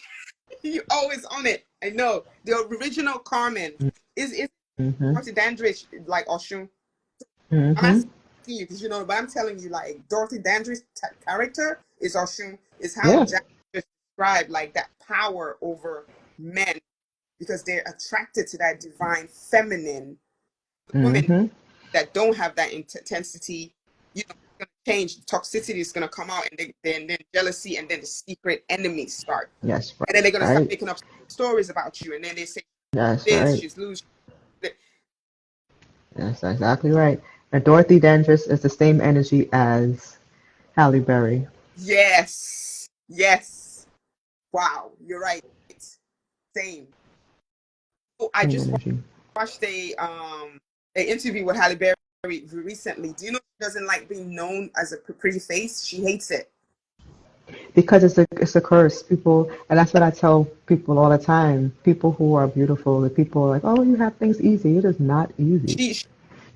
You always on it. I know the original Carmen is Mm-hmm. Dorothy Dandridge like Oshun. I'm Mm-hmm. asking you because but I'm telling you, like Dorothy Dandridge's character is Oshun, is how Yeah. Jack just described like that power over men because they're attracted to that divine feminine. The women Mm-hmm. that don't have that intensity, it's gonna change. Toxicity is gonna come out, and then jealousy, and then the secret enemies start, Yes. and then they're gonna start Right. making up stories about you, and then they say That's this, right. she's losing. That's exactly right. And Dorothy Dandridge is the same energy as Halle Berry. Yes, yes. Wow, you're right. Same. Oh, I Same just energy. watched a interview with Halle Berry recently. Do you know she doesn't like being known as a pretty face? She hates it. Because it's a curse. People, and that's what I tell people all the time. People who are beautiful, the people are like, oh, you have things easy. It is not easy. She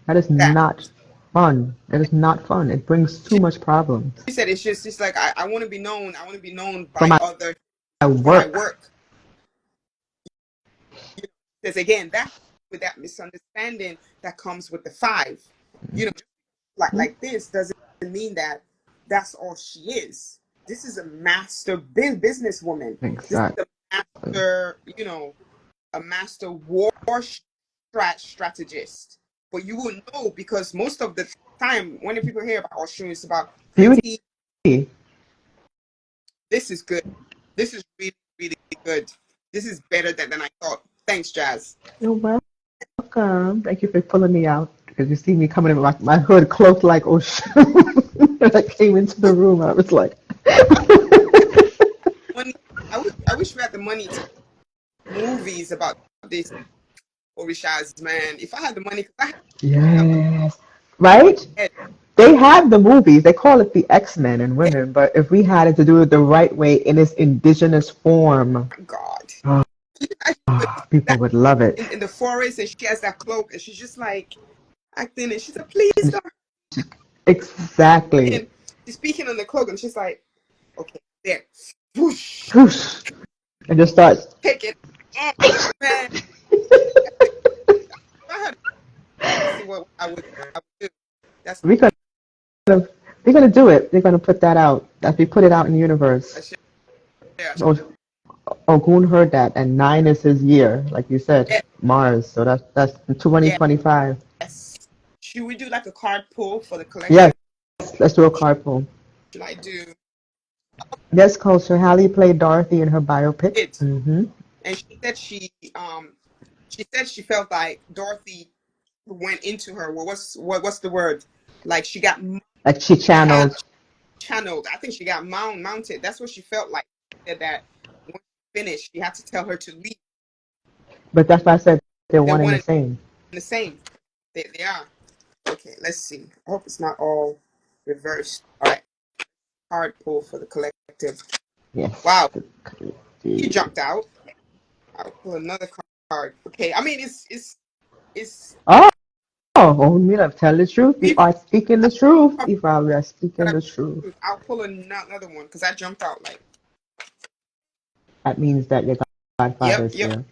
That is that not fun. That is not fun. It brings too she, much problems. she said it's just like I want to be known. I want to be known For by other my for my work. work. Because again, that with that misunderstanding that comes with the five. You know, Hmm? like this doesn't mean that that's all she is. This is a master businesswoman. This is Exactly. master, a master war strategist. But you will know because most of the time, when people hear about Oshun, it's about Beauty. pretty. This is good. This is really, really good. This is better than I thought. Thanks, Jazz. You're welcome. Thank you for pulling me out because you see me coming in with my hood cloaked like Osun. When I came into the room, I was like, Money. I wish we had the money to movies about this Orishas, man. If I had the money, because I have yes, right? a head. They have the movies. They call it the X-Men and women, but if we had it to do it the right way in its indigenous form, God. oh, I people that would love it. in the forest and she has that cloak and she's just like acting and she said, please don't. Exactly. And she's speaking on the cloak and she's like, okay, there. Whoosh. Whoosh, and just start. Take it. Oh, man. If I had this is what I would do. That's We're gonna, we're gonna do it. We're gonna put that out. As we put it out in the universe. a shit. Yeah. Ogun heard that, and 9 is his year, like you said, Yeah. Mars. So that's 2025. Yes. Should we do like a card pull for the Yes, collective? let's do a card pull. Should I do Yes, Culture. Halle played Dorothy in her biopic. it? Mm-hmm. And she said she felt like Dorothy went into her. Well, what's the word? Like she got Like she channeled, channeled. I think she got mounted. That's what she felt like. She said that when she finished, she had to tell her to leave. but that's why I said they're They're one and one the and same. the same. They are. Okay, let's see. I hope it's not all reversed. All right, card pull for the collective. Yes. Wow, you jumped out. I'll pull another card. Okay, I mean it's Oh, Orunmila, tell the truth. You we've are speaking the truth. covered If I were what speaking the truth, I'll pull another one because I jumped out. Like, that means that your godfather yep, is yep, here.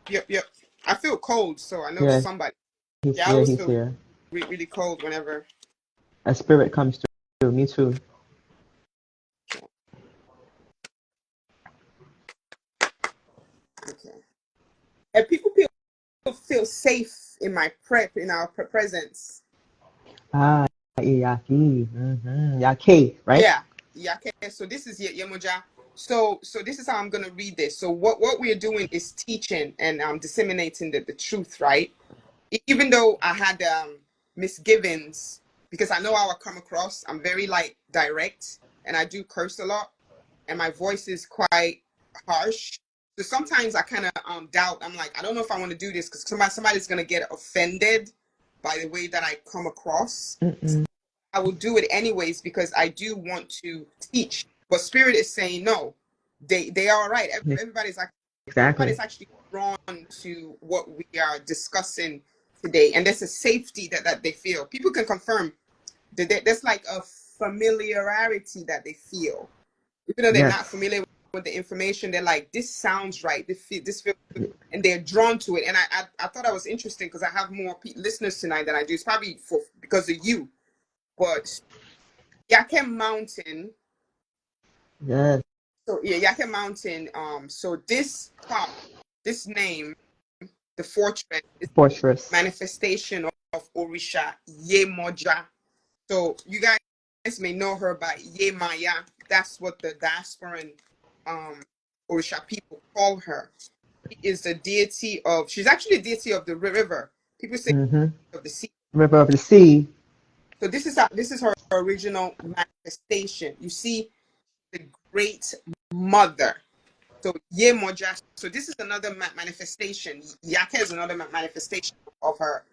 yep, yep. I feel cold, so I know Yeah, somebody. he's Yeah, I here. always He's feel here. really cold whenever. A spirit comes through. Me too. Okay, and people feel safe in my prep in our presence. Ah, Yaki. Mm-hmm. Yaki, right? Yeah, yeah. Okay, so this is Yemoja. So this is how I'm gonna read this. So what we are doing is teaching and disseminating the truth, right? Even though I had misgivings because I know how I come across. I'm very like direct and I do curse a lot and my voice is quite harsh. So sometimes I kind of doubt. I'm like, I don't know if I want to do this because somebody's gonna get offended by the way that I come across. Mm-mm. I will do it anyways because I do want to teach. But Spirit is saying no. They are all right. Exactly. Everybody's actually drawn to what we are discussing today, and there's a safety that they feel. People can confirm that there's like a familiarity that they feel, even though they're not Yes. familiar with the information. They're like, this sounds right. This feels, and they're drawn to it. And I thought that was interesting because I have more listeners tonight than I do. It's probably because of you, but Yake Mountain. Yes. So yeah, Yake Mountain. So this name, the fortress, is Fortress. manifestation of Orisha Yemoja. So you guys may know her by Yemaya. That's what the diasporan um Orisha people call her. She is the deity of. She's actually a deity of the river. People say Mm-hmm. of the sea. River of the Sea. So this is her original manifestation. You see, the great mother. So Yemoja. So this is another manifestation. Yaka is another manifestation of her,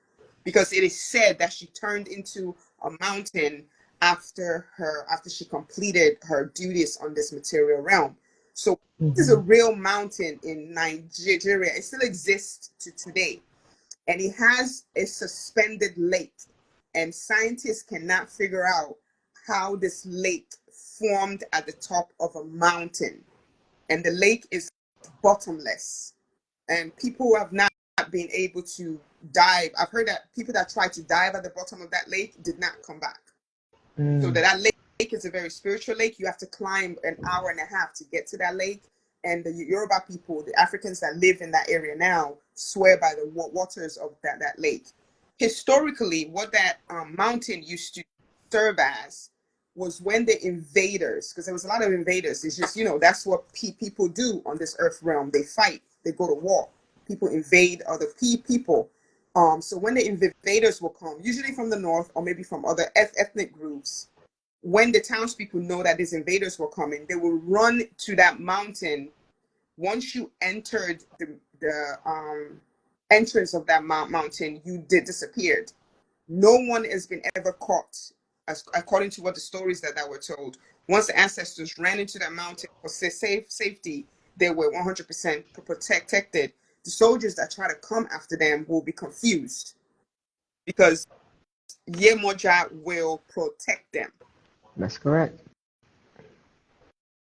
because it is said that she turned into a mountain after she completed her duties on this material realm. So this is a Mm-hmm. real mountain in Nigeria. It still exists to today, and it has a suspended lake. And scientists cannot figure out how this lake formed at the top of a mountain, and the lake is bottomless. And people who have not been able to dive, I've heard that people that tried to dive at the bottom of that lake did not come back. So Mm. that lake is a very spiritual lake. You have to climb an hour and a half to get to that lake, and the Yoruba people, the Africans that live in that area now, swear by the waters of that lake. Historically, what that mountain used to serve as was when the invaders, because there was a lot of invaders. It's just, that's what people do on this earth realm. They fight, they go to war. People invade other people. So when the invaders will come, usually from the north or maybe from other ethnic groups, when the townspeople know that these invaders were coming, they will run to that mountain. Once you entered the entrance of that mountain, you disappeared. No one has been ever caught, according to what the stories that were told. Once the ancestors ran into that mountain for safety, they were 100% protected. The soldiers that try to come after them will be confused because Yemoja will protect them. That's correct.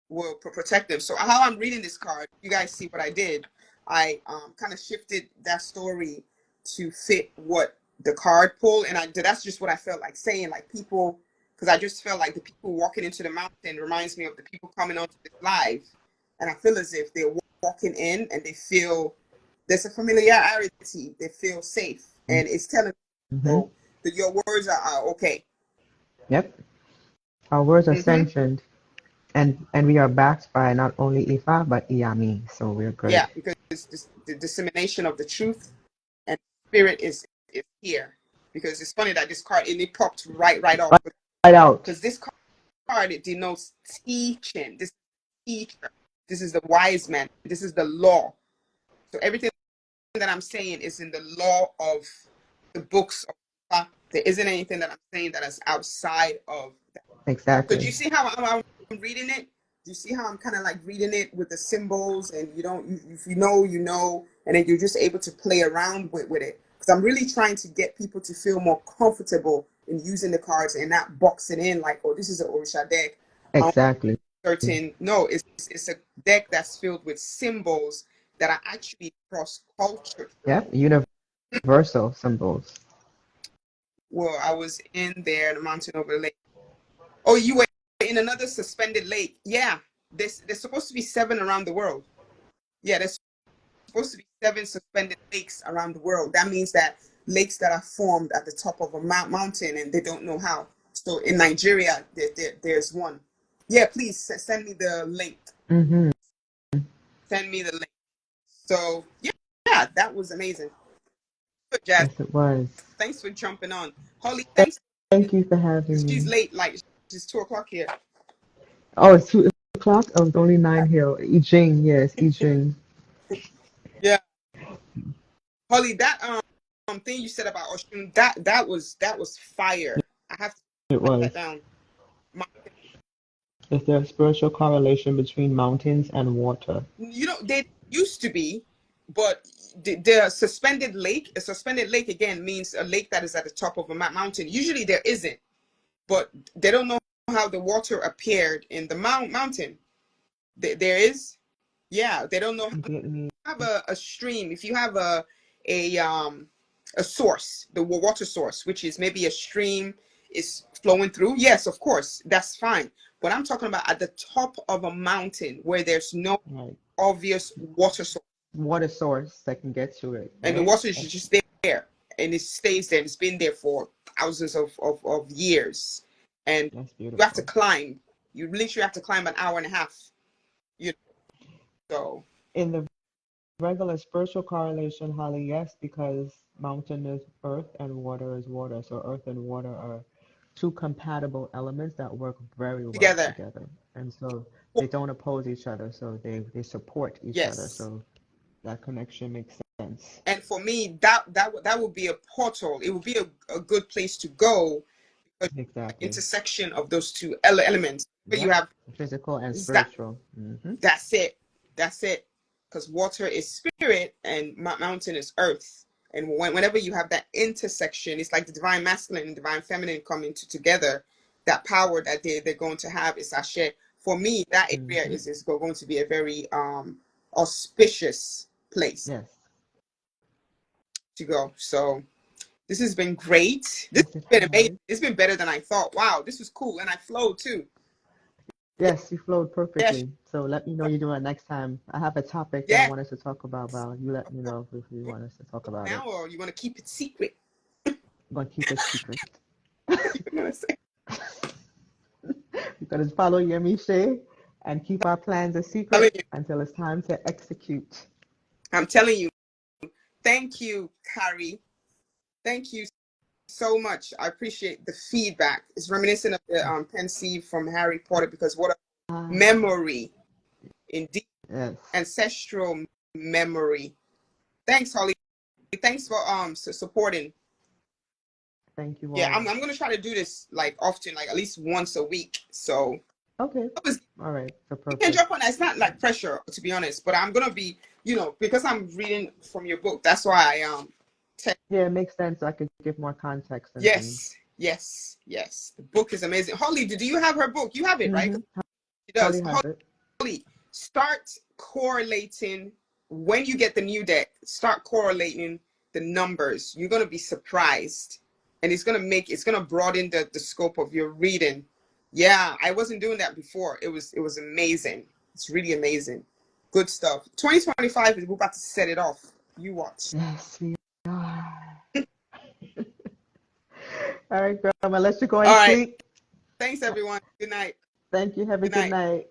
Will protect them. So how I'm reading this card, you guys see what I did. I kind of shifted that story to fit what the card pulled, and that's just what I felt like saying. Like people, because I just felt like the people walking into the mountain reminds me of the people coming onto this live, and I feel as if they're walking in and they feel there's a familiarity. They feel safe, and it's telling Mm-hmm. people that your words are okay. Yep. Our words are Mm-hmm. sanctioned, and we are backed by not only Ifa but Iyami, so we're Yeah, good. because it's the dissemination of the truth and spirit is here. Because it's funny that this card it popped right off, Right out. because this card it denotes teaching. This teacher. This is the wise man. This is the law. So everything that I'm saying is in the law of the books of God. There isn't anything that I'm saying that is outside of that. So do Exactly. you see how I'm reading it? Do you see how I'm kind of like reading it with the symbols, and you don't, if you know, and then you're just able to play around with it? Because I'm really trying to get people to feel more comfortable in using the cards and not boxing in like, oh, this is an Orisha deck. Exactly. Certain, no, it's a deck that's filled with symbols that are actually cross culture. Yep. Universal symbols. Well, I was in there, the mountain over the lake. Oh, you were in another suspended lake. Yeah, there's supposed to be 7 around the world. Yeah, there's supposed to be 7 suspended lakes around the world. That means that lakes that are formed at the top of a mountain and they don't know how. So in Nigeria, there's one. Yeah, please send me the link. Mm-hmm. Send me the link. So yeah, that was amazing. Good, Jazz. Yes, it was. Thanks for jumping on. Holly, thanks. Thank you for having She's me. late, like she's 2 o'clock here. Oh, it's 2 o'clock. Oh, it's only 9 here. I Ching, yes, I Ching. Yeah, Holly, that thing you said about Osun, that was fire. I have to It write was. that down. My, Is there a spiritual correlation between mountains and water? they used to be, but the suspended lake, a suspended lake again means a lake that is at the top of a mountain. Usually there isn't, but they don't know how the water appeared in the mountain. There is, yeah, they don't know how. Get me. Have a stream, if you have a um a source, the water source, which is maybe a stream is flowing through, yes, of course, that's fine. But I'm talking about at the top of a mountain where there's no Right. obvious water source, Water source that can get to it, and the right? water is just there, and it stays there, and it's been there for thousands of years, and That's you have to beautiful. climb. You literally have to climb an hour and a half, you know so In the regular spiritual correlation, Holly, yes, because mountain is earth and water is water. So earth and water are two compatible elements that work very well together. together. And so Well, they don't oppose each other, so they support each other. yes. So that connection makes sense. And for me, that would be a portal. It would be a good place to go, because Exactly. intersection of those two elements. Where you Yep. have Physical and is that spiritual. Hmm. that's it, that's it. Because water is spirit and mountain is earth. And whenever you have that intersection, it's like the divine masculine and divine feminine coming together. That power that they're going to have is Ashe. For me, that area Hmm. is going to be a very auspicious place Yes. to go. So this has been great. This Yes, it has been amazing. has. It's been better than I thought. Wow, this was cool. And I flowed too. Yes, you flowed Yes, perfectly. So let me know you do it next time. I have a topic that I yes. want us to talk about, Val. You let me know if you want us to talk about it. Now, or you want to keep it secret? I'm gonna keep it secret. You're gonna say, We're gonna follow Yamishe and keep our plans a telling secret you, until it's time to execute. I'm telling you. Thank you, Carrie. Thank you so much. I appreciate the feedback. It's reminiscent of the pensieve from Harry Potter because what a Ah, memory, indeed, yes. ancestral memory. Thanks, Holly. Thanks for supporting. Thank you Yeah, I'm all. gonna try to do this like often, like at least once a week. So Okay. it was, All right. So you can perfect. jump on that. It's not like pressure, to be honest, but I'm gonna be, because I'm reading from your book. That's why I Yeah, it makes sense. I could give more context and things. yes, yes, yes. The book is amazing. Holly, do you have her book? You have it, right? Mm-hmm. She does. Holly has it. Holly, start correlating when you get the new deck. Start correlating the numbers. You're gonna be surprised, and it's gonna broaden the scope of your reading. Yeah, I wasn't doing that before. It was amazing. It's really amazing. Good stuff. 2025 is we're about to set it off. You watch. Yes, we are. All right, girl. I'm gonna let you go All and right. sleep. Thanks, everyone. Good night. Thank you. Have a Good good night. night.